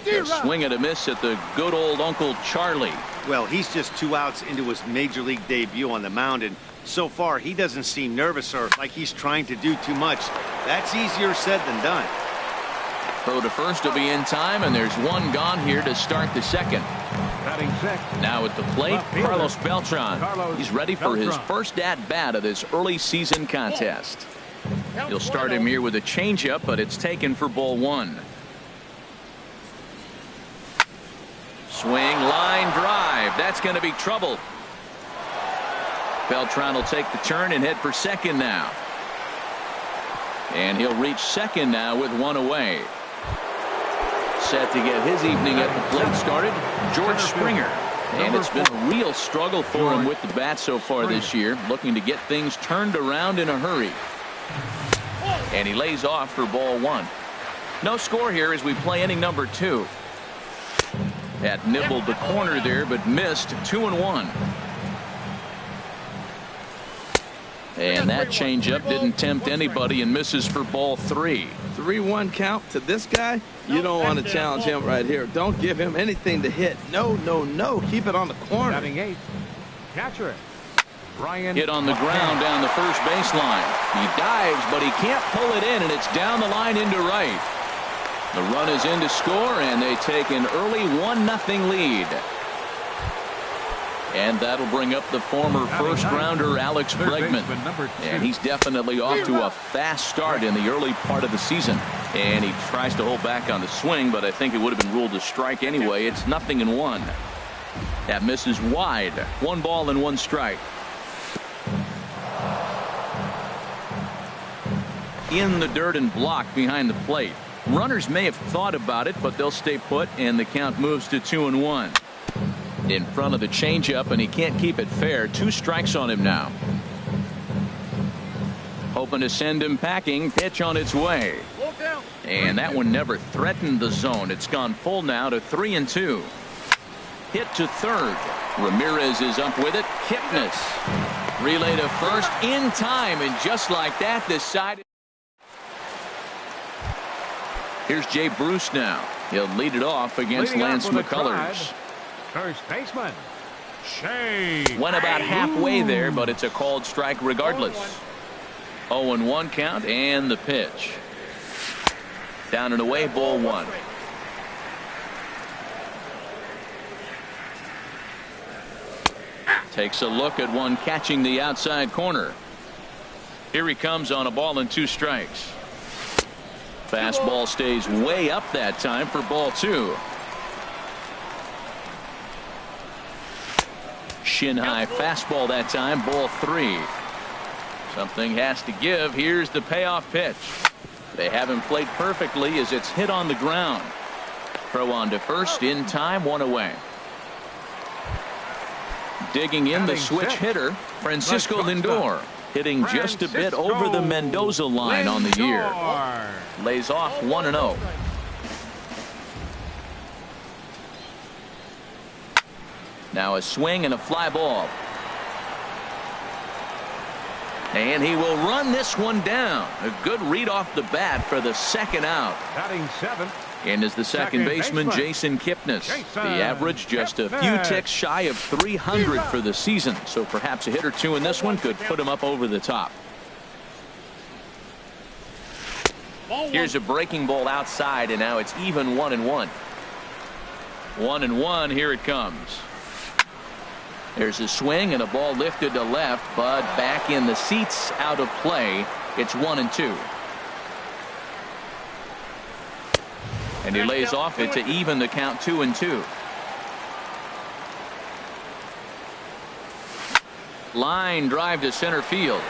A swing and a miss at the good old Uncle Charlie. Well, he's just 2 outs into his major league debut on the mound, and so far he doesn't seem nervous or like he's trying to do too much. That's easier said than done. Throw to first will be in time, and there's one gone here to start the second. Now at the plate, Carlos Beltran. He's ready for his first at-bat of this early season contest. He'll start him here with a changeup, but it's taken for ball one. Swing, line drive. That's going to be trouble. Beltran will take the turn and head for second now. And he'll reach second now with one away. Set to get his evening at the plate started, George Springer. And it's been a real struggle for him with the bat so far this year, looking to get things turned around in a hurry. And he lays off for ball one. No score here as we play inning number 2. That nibbled the corner there, but missed. 2-1. And that changeup didn't tempt anybody and misses for ball 3. 3-1 count to this guy. You don't want to challenge him right here. Don't give him anything to hit. No, no, no. Keep it on the corner. Batting 8. Catcher. Brian. Hit on the ground down the first baseline. He dives, but he can't pull it in, and it's down the line into right. The run is in to score, and they take an early 1-0 lead. And that'll bring up the former first-rounder Alex Bregman. And he's definitely off to a fast start in the early part of the season. And he tries to hold back on the swing, but I think it would have been ruled a strike anyway. It's 0-1. That misses wide. 1 ball and 1 strike. In the dirt and blocked behind the plate. Runners may have thought about it, but they'll stay put, and the count moves to 2-1. In front of the changeup, and he can't keep it fair. 2 strikes on him now. Hoping to send him packing. Pitch on its way. And that one never threatened the zone. It's gone full now to 3-2. Hit to third. Ramirez is up with it. Kipnis. Relay to first in time, and just like that, decided. Here's Jay Bruce now. He'll lead it off against Lance McCullers. First baseman, Shea. Went about halfway there, but it's a called strike regardless. 0-1 count, and the pitch. Down and away, ball 1. Takes a look at one catching the outside corner. Here he comes on a ball and 2 strikes. Fastball stays way up that time for ball 2. Shin high fastball that time, ball 3. Something has to give. Here's the payoff pitch. They haven't played perfectly as it's hit on the ground. Throw on to first in time, 1 away. Digging in the switch hitter, Francisco Lindor, hitting just a bit over the Mendoza line on the year. Lays off 1-0. Now a swing and a fly ball. And he will run this one down. A good read off the bat for the second out. Batting 7th. And is the second baseman, Jason Kipnis. The average just a few ticks shy of 300 for the season. So perhaps a hit or 2 in this one could put him up over the top. Here's a breaking ball outside, and now it's even 1-1. 1-1. Here it comes. There's a swing and a ball lifted to left, but back in the seats, out of play. It's 1-2. And he lays off it to even the count 2-2. Line drive to center field,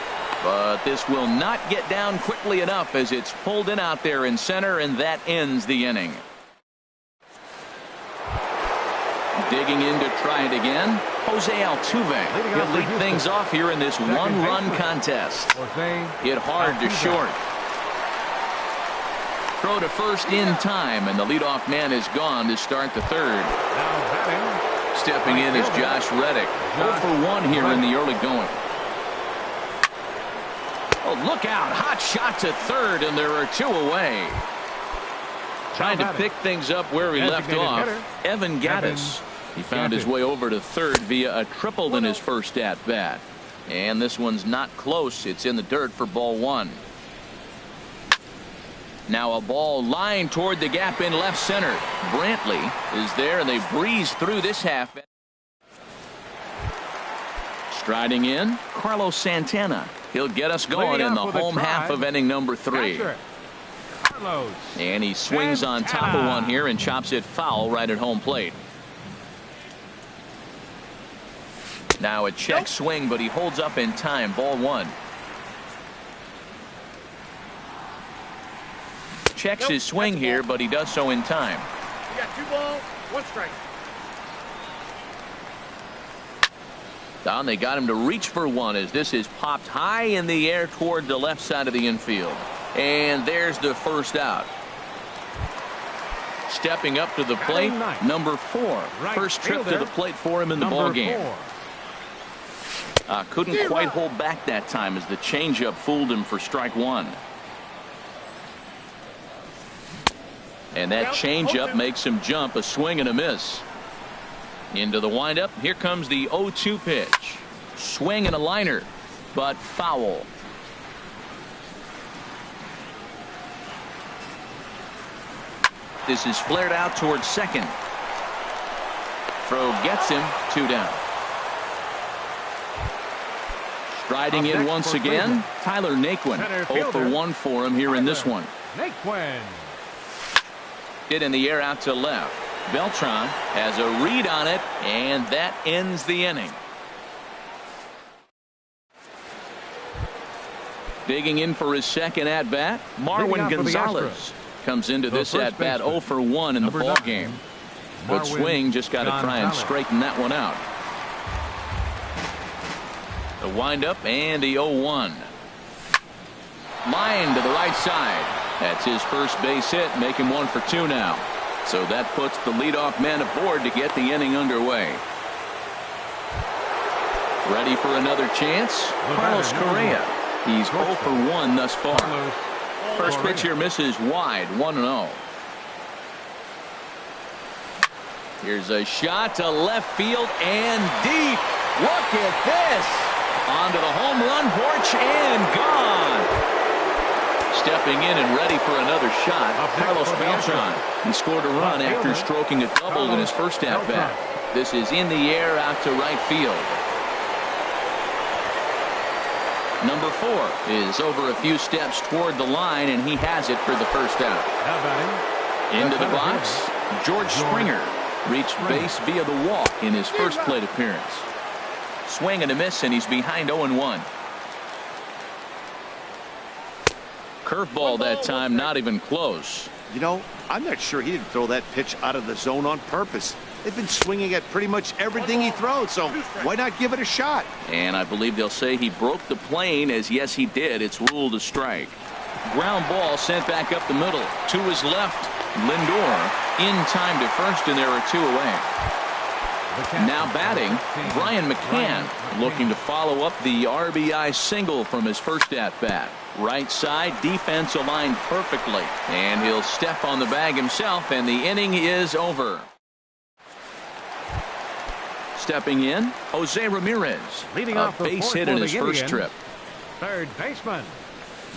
but this will not get down quickly enough as it's pulled in out there in center, and that ends the inning. Digging in to try it again, Jose Altuve. He'll lead things off here in this one-run contest. Hit hard to short. Throw to first in time, and the leadoff man is gone to start the third. Stepping in is Josh Reddick. 0 for 1 here in the early going. Oh, look out. Hot shot to third, and there are 2 away. Trying to pick things up where he left off. Evan Gattis. He found his way over to third via a triple in his first at-bat. And this one's not close. It's in the dirt for ball 1. Now a ball lined toward the gap in left center. Brantley is there, and they breeze through this half. Striding in, Carlos Santana. He'll get us going in the home half of inning number 3. And he swings on top of one here and chops it foul right at home plate. Now a check swing, but he holds up in time. Ball 1. Checks his swing here, but he does so in time. You got 2 balls, 1 strike. Down, they got him to reach for one as this is popped high in the air toward the left side of the infield. And there's the first out. Stepping up to the plate, number 4. First trip to the plate for him in the ball game. Couldn't quite hold back that time as the changeup fooled him for strike 1. And that changeup makes him jump. A swing and a miss. Into the windup. Here comes the 0-2 pitch. Swing and a liner, but foul. This is flared out towards second. Throw gets him. 2 down. Striding in once again, Tyler Naquin. 0 for 1 for him here in this one. Naquin. Hit in the air out to left. Beltran has a read on it, and that ends the inning. Digging in for his second at bat, Marwin Gonzalez comes into this at bat 0 for 1 in the ball game. Good swing, just got to try and straighten that one out. The windup and the 0-1. Line to the right side. That's his first base hit, making 1 for 2 now. So that puts the leadoff man aboard to get the inning underway. Ready for another chance? Carlos Correa. He's 0 for 1 thus far. First pitch here misses wide, 1-0. Here's a shot to left field and deep. Look at this. Onto the home run porch and gone. Stepping in and ready for another shot, Carlos Beltran. He scored a run after stroking a double in his first at-bat. This is in the air out to right field. Number 4 is over a few steps toward the line, and he has it for the first out. Into the box, George Springer reached base via the walk in his first plate appearance. Swing and a miss, and he's behind 0-1. Curveball that time, not even close. You know, I'm not sure he didn't throw that pitch out of the zone on purpose. They've been swinging at pretty much everything he throws, so why not give it a shot? And I believe they'll say he broke the plane, as yes he did. It's ruled a strike. Ground ball sent back up the middle. To his left, Lindor in time to first, and there are 2 away. Now batting, Brian McCann, looking to follow up the RBI single from his first at-bat. Right side, defense aligned perfectly, and he'll step on the bag himself, and the inning is over. Stepping in, Jose Ramirez, Leading a off the base fourth hit in his for the first Indians, trip. Third baseman,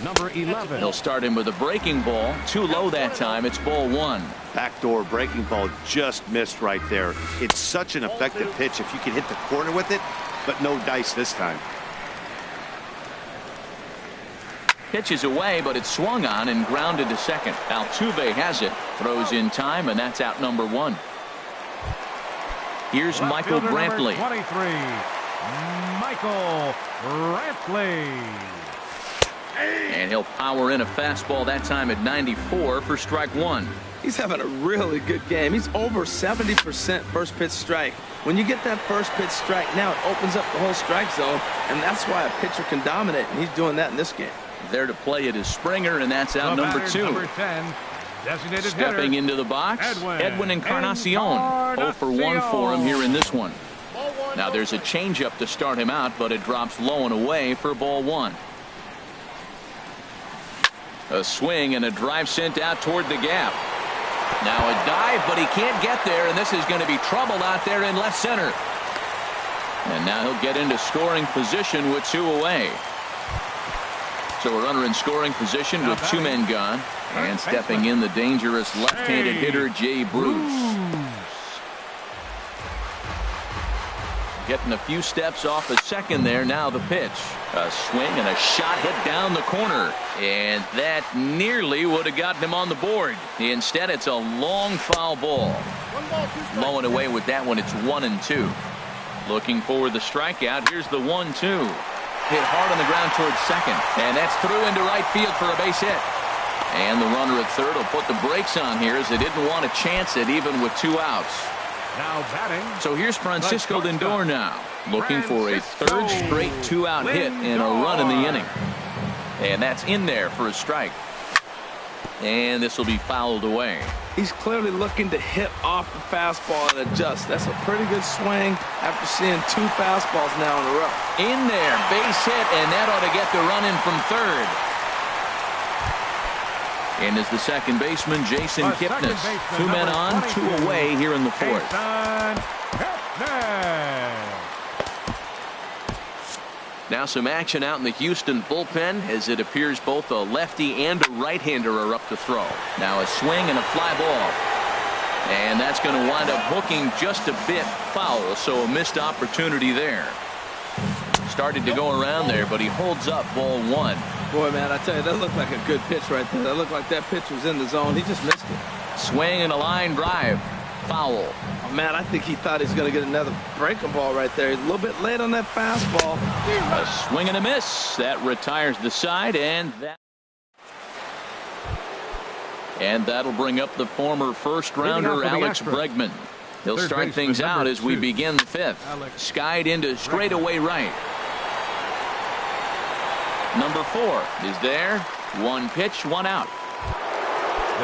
number 11. He'll start him with a breaking ball. Too low that time. It's ball one. Backdoor breaking ball just missed right there. It's such an effective pitch if you can hit the corner with it, but no dice this time. Pitch is away, but it's swung on and grounded to second. Altuve has it. Throws in time, and that's out number one. Here's Left Michael fielder number Brantley. 23, Michael Brantley. And he'll power in a fastball that time at 94 for strike one. He's having a really good game. He's over 70% first pitch strike. When you get that first pitch strike, now it opens up the whole strike zone, and that's why a pitcher can dominate, and he's doing that in this game. There to play it is Springer, and that's out number two. Number 10, designated Stepping hitter, into the box, Edwin Encarnacion. 0 for 1 for him here in this one. Now there's a changeup to start him out, but it drops low and away for ball one. A swing and a drive sent out toward the gap. Now a dive, but he can't get there, and this is going to be trouble out there in left center. And now he'll get into scoring position with two away. So a runner in scoring position with two men gone. And stepping in the dangerous left-handed hitter, Jay Bruce. Getting a few steps off a second there. Now the pitch. A swing and a shot hit down the corner. And that nearly would have gotten him on the board. Instead, it's a long foul ball. Low and away with that one. It's 1-2. Looking for the strikeout. Here's the 1-2. Hit hard on the ground towards second. And that's through into right field for a base hit. And the runner at third will put the brakes on here as they didn't want to chance it even with two outs. now batting. So here's Francisco Lindor now, looking for a third straight two-out hit and a run in the inning. And that's in there for a strike. And this will be fouled away. He's clearly looking to hit off the fastball and adjust. That's a pretty good swing after seeing two fastballs now in a row. In there, base hit, and that ought to get the run in from third. And is the second baseman, Jason Kipnis. Two men on, two away here in the fourth. Now some action out in the Houston bullpen as it appears both a lefty and a right-hander are up to throw. Now a swing and a fly ball. And that's going to wind up hooking just a bit foul, so a missed opportunity there. Started to go around there, but he holds up ball one. Boy, man, I tell you, that looked like a good pitch right there. That looked like that pitch was in the zone. He just missed it. Swing and a line drive. Foul. Oh, man, I think he thought he was going to get another breaking ball right there. He's a little bit late on that fastball. A swing and a miss. That retires the side, and that'll bring up the former first-rounder Alex Bregman. He'll start things out as we begin the fifth. Skied into straightaway right. Number 4 is there. One pitch, one out.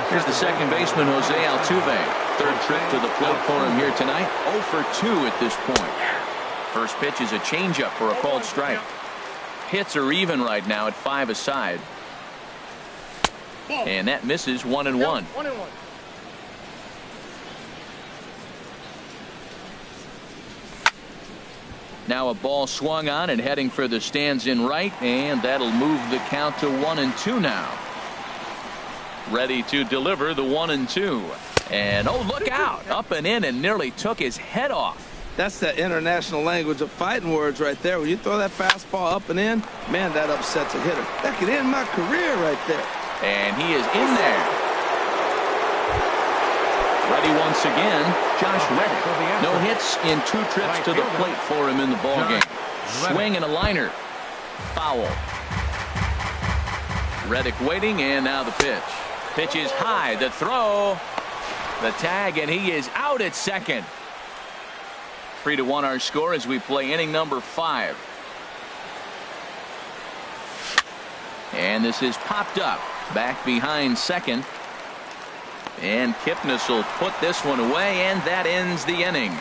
Here's the second baseman, Jose Altuve. Third trip to the plate for him here tonight. 0 for 2 at this point. First pitch is a changeup for a called strike. Hits are even right now at 5 aside. And that misses 1-1. Now a ball swung on and heading for the stands in right, and that'll move the count to 1-2 now. Ready to deliver the 1-2. And oh, look out, up and in, and nearly took his head off. That's that international language of fighting words right there. When you throw that fastball up and in, man, that upsets a hitter. That could end my career right there. And he is in there. Ready once again, Josh Reddick. No hits in 2 trips to the plate for him in the ballgame. Swing and a liner. Foul. Reddick waiting, and now the pitch. Pitch is high. The throw. The tag, and he is out at second. 3-1 our score as we play inning number 5. And this is popped up. Back behind second. And Kipnis will put this one away, and that ends the inning.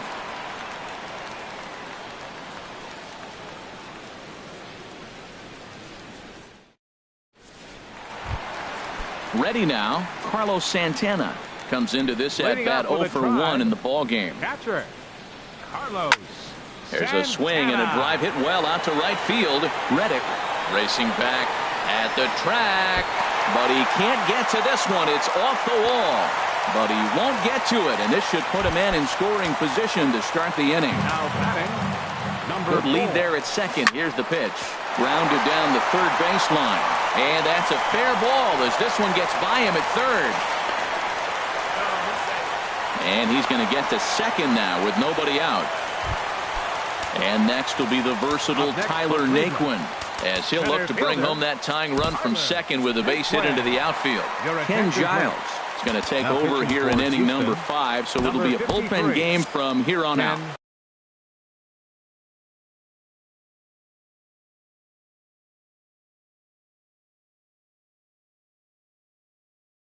Ready now, Carlos Santana comes into this at bat 0 for 1 in the ball game. Catcher Carlos. There's a swing and a drive hit well out to right field. Reddick racing back At the track, but he can't get to this one. It's off the wall, but he won't get to it, and this should put a man in scoring position to start the inning. Now batting, number Good lead 4. there at second. Here's the pitch. Grounded down the third baseline. And that's a fair ball as this one gets by him at third. And he's going to get to second now with nobody out. And next will be the versatile Tyler Naquin, as he'll look to bring home that tying run from second with a base hit into the outfield. Ken Giles is going to take over here in inning number 5, so it'll be a bullpen game from here on out.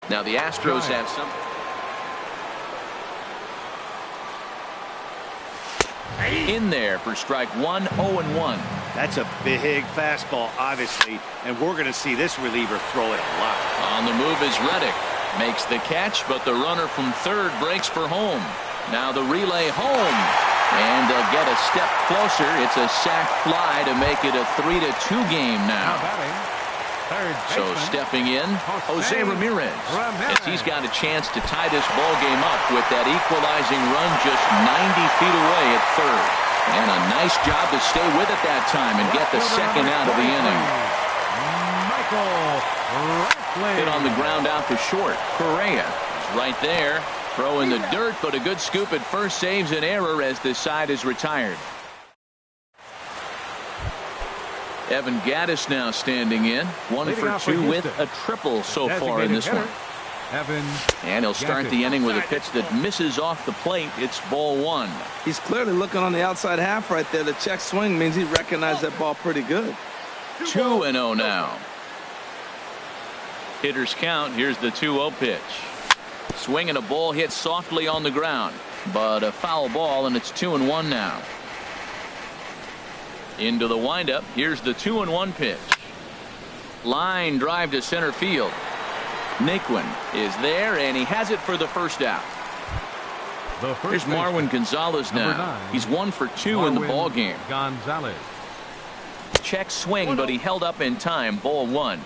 Now the Astros have some. In there for strike 1, 0-1. That's a big fastball, obviously, and we're going to see this reliever throw it a lot. On the move is Reddick. Makes the catch, but the runner from third breaks for home. Now the relay home, and they'll get a step closer. It's a sac fly to make it a 3-2 game now. So stepping in, Jose Ramirez, as he's got a chance to tie this ball game up with that equalizing run just 90 feet away at third. And a nice job to stay with it that time and get the second out of the inning. Hit on the ground out to short. Correa is right there. Throw in the dirt, but a good scoop at first saves an error as this side is retired. Evan Gattis now standing in. 1 for 2 with a triple so far in this one. And he'll start the inning with a pitch that misses off the plate. It's ball 1. He's clearly looking on the outside half right there. The check swing means he recognized that ball pretty good. 2-0 now. Hitters count. Here's the 2-0 pitch. Swing and a ball hit softly on the ground, but a foul ball, and it's 2-1 now. Into the windup. Here's the 2-1 pitch. Line drive to center field. Naquin is there, and he has it for the first out. Here's Marwin Gonzalez now. He's 1 for 2 in the ball game. Gonzalez. Check swing, but he held up in time. Ball 1.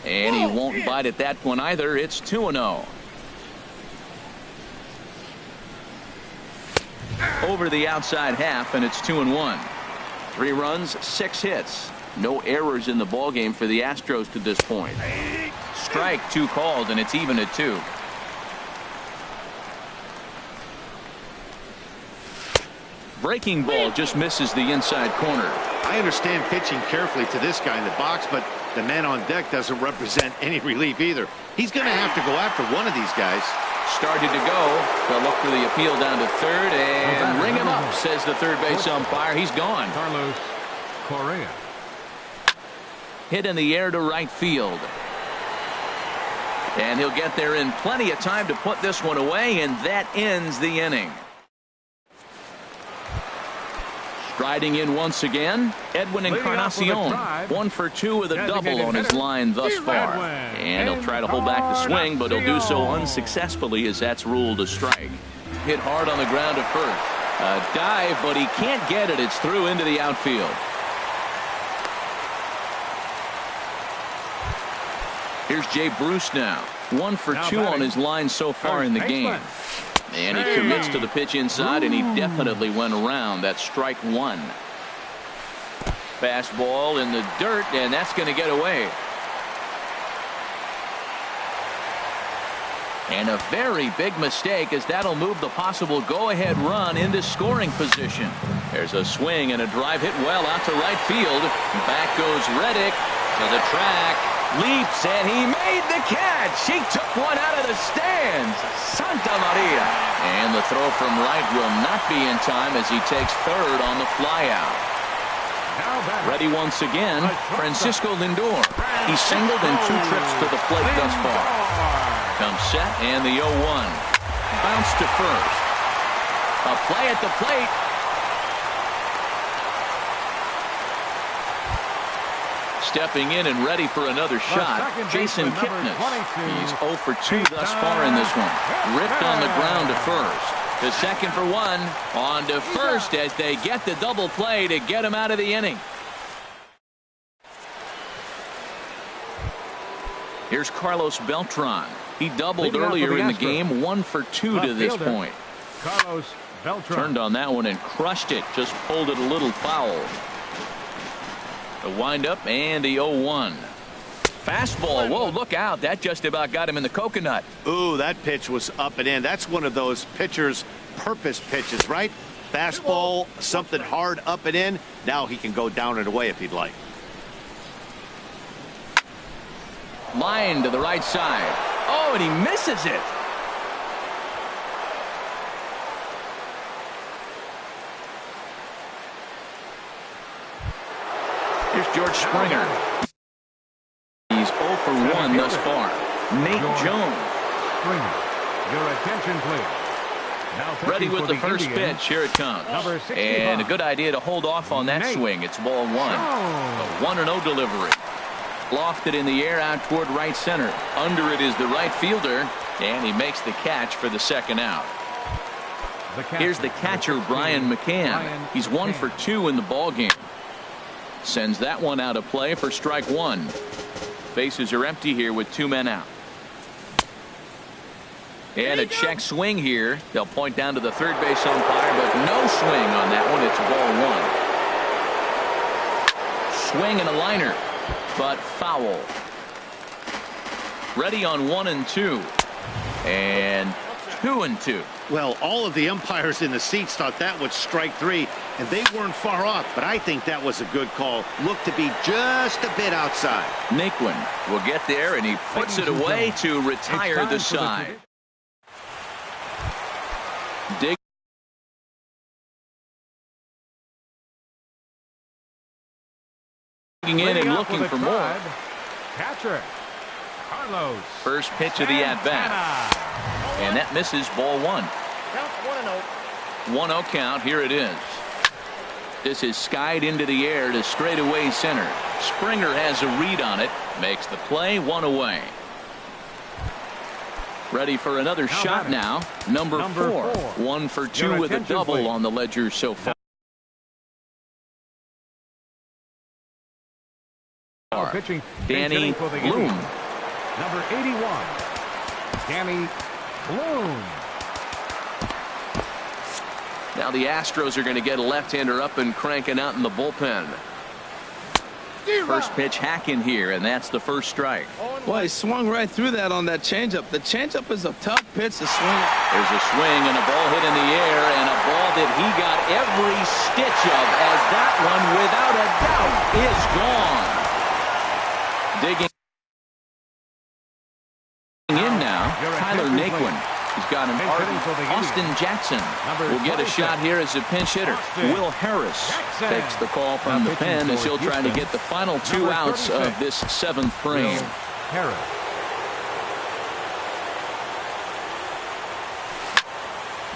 And he won't bite at that one either. It's 2-0. Over the outside half, and it's 2-1. 3 runs, 6 hits. No errors in the ball game for the Astros to this point. Strike 2 called, and it's even at 2. Breaking ball just misses the inside corner. I understand pitching carefully to this guy in the box, but the man on deck doesn't represent any relief either. He's going to have to go after one of these guys. Started to go. They'll look for the appeal down to third and ring him up, says the third base umpire. He's gone. Carlos Correa. Hit in the air to right field. And he'll get there in plenty of time to put this one away, and that ends the inning. Striding in once again, Edwin Encarnacion. 1 for 2 with a double on his line thus far. And he'll try to hold back the swing, but he'll do so unsuccessfully as that's ruled a strike. Hit hard on the ground at first. A dive, but he can't get it. It's through into the outfield. Here's Jay Bruce now. 1 for 2 on his line so far in the game. And he commits to the pitch inside, and he definitely went around. That's strike 1. Fastball in the dirt, and that's going to get away. And a very big mistake, as that'll move the possible go-ahead run into scoring position. There's a swing and a drive hit well out to right field. Back goes Reddick to the track. Leaps, and he made the catch. He took one out of the stands. Santa Maria. And the throw from right will not be in time as he takes third on the flyout. Ready once again, Francisco Lindor. He singled in 2 trips to the plate thus far. Comes set, and the 0-1. Bounce to first. A play at the plate. Stepping in and ready for another shot, Jason Kipnis. He's 0 for 2 thus far in this one. Ripped on the ground to first. To second for one. On to first as they get the double play to get him out of the inning. Here's Carlos Beltran. He doubled earlier in the game. 1 for 2 to this point. Carlos Beltran turned on that one and crushed it. Just pulled it a little foul. The windup and the 0-1. Fastball. Whoa, look out. That just about got him in the coconut. Ooh, that pitch was up and in. That's one of those pitcher's purpose pitches, right? Fastball, something hard up and in. Now he can go down and away if he'd like. Line to the right side. Oh, and he misses it. Here's George Springer. He's 0 for 1 thus far. Nate Jones. Springer, your attention, please. Now ready with the first Indians, pitch. Here it comes. And a good idea to hold off on that swing. It's ball 1. A 1-0 delivery. Lofted in the air out toward right center. Under it is the right fielder, and he makes the catch for the second out. Here's the catcher, Brian McCann. He's 1 for 2 in the ball game. Sends that one out of play for strike 1. Bases are empty here with 2 men out. And a check swing here. They'll point down to the third base umpire, but no swing on that one. It's ball 1. Swing and a liner, but foul. Ready on 1 and 2. And 2 and 2. Well, all of the umpires in the seats thought that was strike 3, and they weren't far off, but I think that was a good call. Looked to be just a bit outside. Naquin will get there, and he puts it away to retire the side. Digging in and looking for more. Catcher Carlos. First pitch of the at-bat. And that misses ball 1. Counts 1-0. 1-0 count. Here it is. This is skied into the air to straightaway center. Springer has a read on it. Makes the play. 1 away. Ready for another shot now. Number 4. 1 for 2 with a double on the ledger so far. Pitching, Danny Bloom. Number 81. Danny Bloom. Now the Astros are going to get a left-hander up and cranking out in the bullpen. First pitch hack in here, and that's the first strike. Well, he swung right through that on that changeup. The changeup is a tough pitch to swing. There's a swing and a ball hit in the air, and a ball that he got every stitch of, as that one, without a doubt, is gone. Digging in now, Tyler Naquin. He's got an Austin Jackson will get a shot here as a pinch hitter. Will Harris takes the call from the pen as he'll try to get the final 2 outs of this 7th frame. Harris.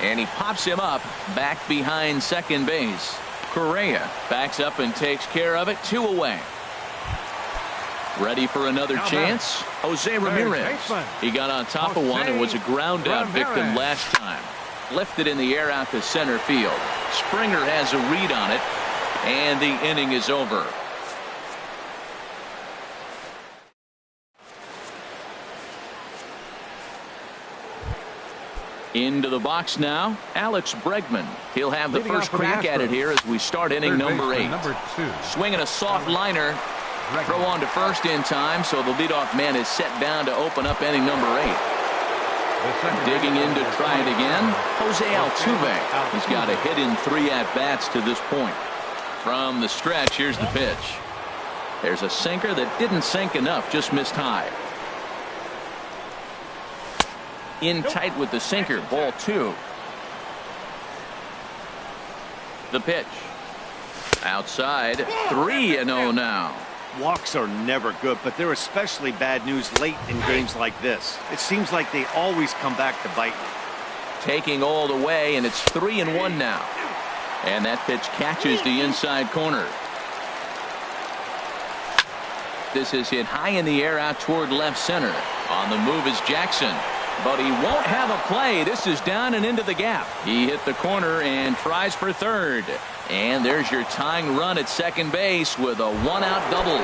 And he pops him up back behind second base. Correa backs up and takes care of it. 2 away. Ready for another chance. Jose Ramirez. He got on top of one and was a ground out victim last time. Lifted in the air out to center field. Springer has a read on it, and the inning is over. Into the box now, Alex Bregman. He'll have the first crack at it here as we start inning number 8. Swinging a soft liner. Throw on to first in time, so the leadoff man is set down to open up inning number 8. Digging in to try it again, Jose Altuve. He's got a hit in 3 at-bats to this point. From the stretch, here's the pitch. There's a sinker that didn't sink enough, just missed high. In tight with the sinker, ball 2. The pitch. Outside, 3-0 now. Walks are never good, but they're especially bad news late in games like this. It seems like they always come back to bite me. Taking all the way, and it's 3-1 now. And that pitch catches the inside corner. This is hit high in the air out toward left center. On the move is Jackson. but he won't have a play. This is down and into the gap. He hit the corner and tries for third. And there's your tying run at second base with a one-out double.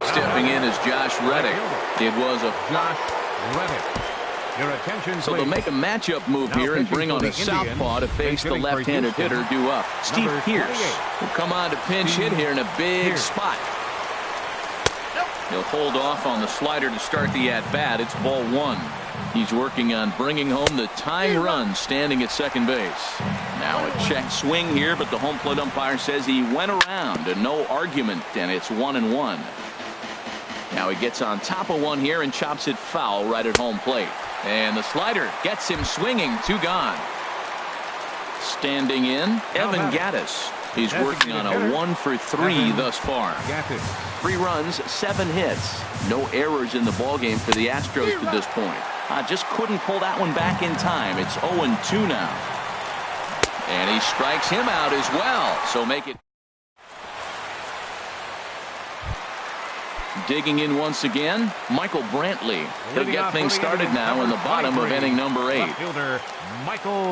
Stepping in is Josh Reddick. It was a Josh Reddick. Your attention, so they'll make a matchup move here and bring on a southpaw to face the left-handed hitter due up. Steve Pierce will come on to pinch hit here in a big spot. He'll hold off on the slider to start the at-bat. It's ball one. He's working on bringing home the tying run standing at second base. Now a check swing here, but the home plate umpire says he went around and no argument, and it's 1-1. Now he gets on top of one here and chops it foul right at home plate. And the slider gets him swinging. 2 gone. Standing in, Evan Gattis. He's working on a 1-for-3 thus far. 3 runs, 7 hits. No errors in the ballgame for the Astros to this point. Just couldn't pull that one back in time. It's 0-2 now. And he strikes him out as well. So make it. Digging in once again, Michael Brantley. He'll get things started now in the bottom of inning number 8.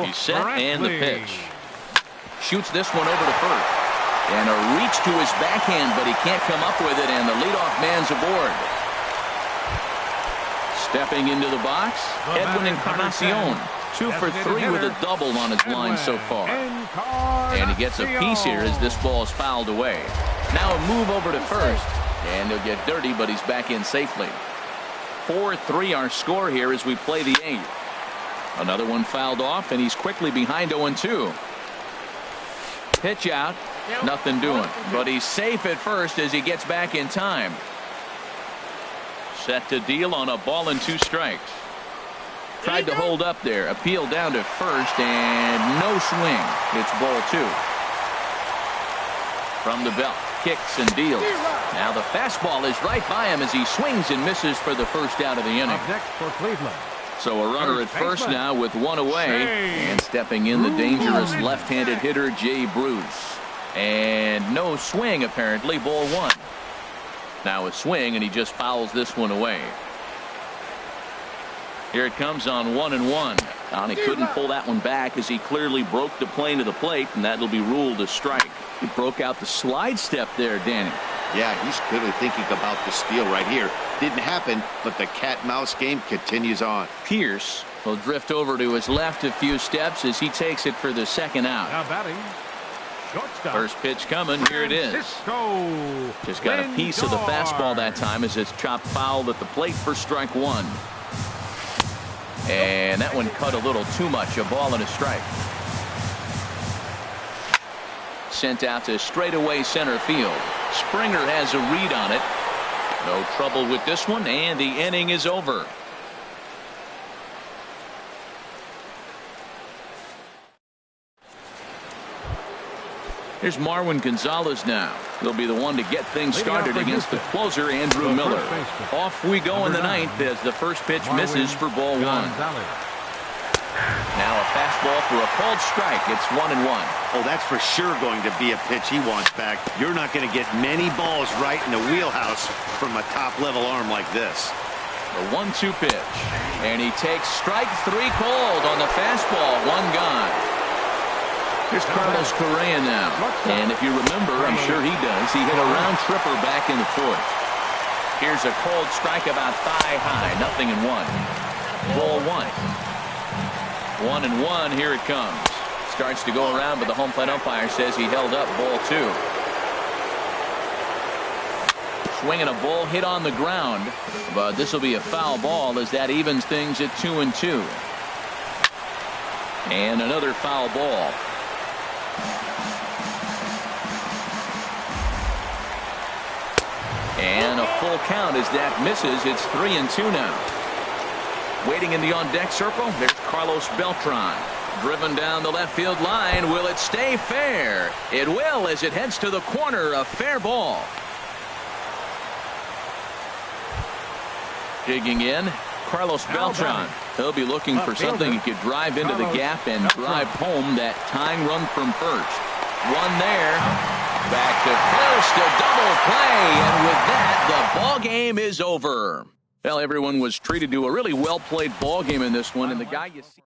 He's set and the pitch. Shoots this one over to first. And a reach to his backhand, but he can't come up with it, and the leadoff man's aboard. Stepping into the box, Edwin Encarnacion. 2 for 3 with a double on his line so far. And he gets a piece here as this ball is fouled away. Now a move over to first. And he'll get dirty, but he's back in safely. 4-3 our score here as we play the 8th. Another one fouled off, and he's quickly behind 0-2. Pitch out. Nothing doing. But he's safe at first as he gets back in time. Set to deal on a ball and 2 strikes. Tried to hold up there. Appeal down to first, and no swing. It's ball 2. From the belt. Kicks and deals. Now the fastball is right by him as he swings and misses for the first out of the inning. So a runner at first now with 1 away. And stepping in the dangerous left-handed hitter Jay Bruce. And no swing apparently. Ball 1. Now a swing, and he just fouls this one away. Here it comes on 1-1. And he couldn't pull that one back as he clearly broke the plane to the plate, and that'll be ruled a strike. He broke out the slide step there, Danny. Yeah, he's clearly thinking about the steal right here. Didn't happen, but the cat-mouse game continues on. Pierce will drift over to his left a few steps as he takes it for the second out. Now batting, shortstop. First pitch coming. Here it is. Just got a piece of the fastball that time as it's chopped foul at the plate for strike 1. And that one cut a little too much. A ball and a strike. Sent out to straightaway center field. Springer has a read on it. No trouble with this one, and the inning is over. Here's Marwin Gonzalez now. He'll be the one to get things started against the closer, Andrew Miller. Off we go in the 9th as the first pitch misses for ball 1. Now a fastball for a called strike. It's 1-1. Oh, that's for sure going to be a pitch he wants back. You're not going to get many balls right in the wheelhouse from a top-level arm like this. The 1-2 pitch. And he takes strike 3 called on the fastball. 1 gone. Here's Carlos Correa now. And if you remember, I'm sure he does, he hit a round tripper back in the 4th. Here's a called strike about thigh high. 0-1. Ball 1. 1-1. Here it comes. Starts to go around, but the home plate umpire says he held up ball 2. Swinging a ball hit on the ground, but this will be a foul ball as that evens things at 2-2. And another foul ball. And a full count as that misses. It's 3-2 now. Waiting in the on-deck circle, there's Carlos Beltran. Driven down the left field line. Will it stay fair? It will as it heads to the corner. A fair ball. Digging in, Carlos Beltran. He'll be looking for something he could drive into the gap and drive home that tying run from first. One there. Back to first, a double play, and with that, the ball game is over. Well, everyone was treated to a really well-played ball game in this one, and the guy you see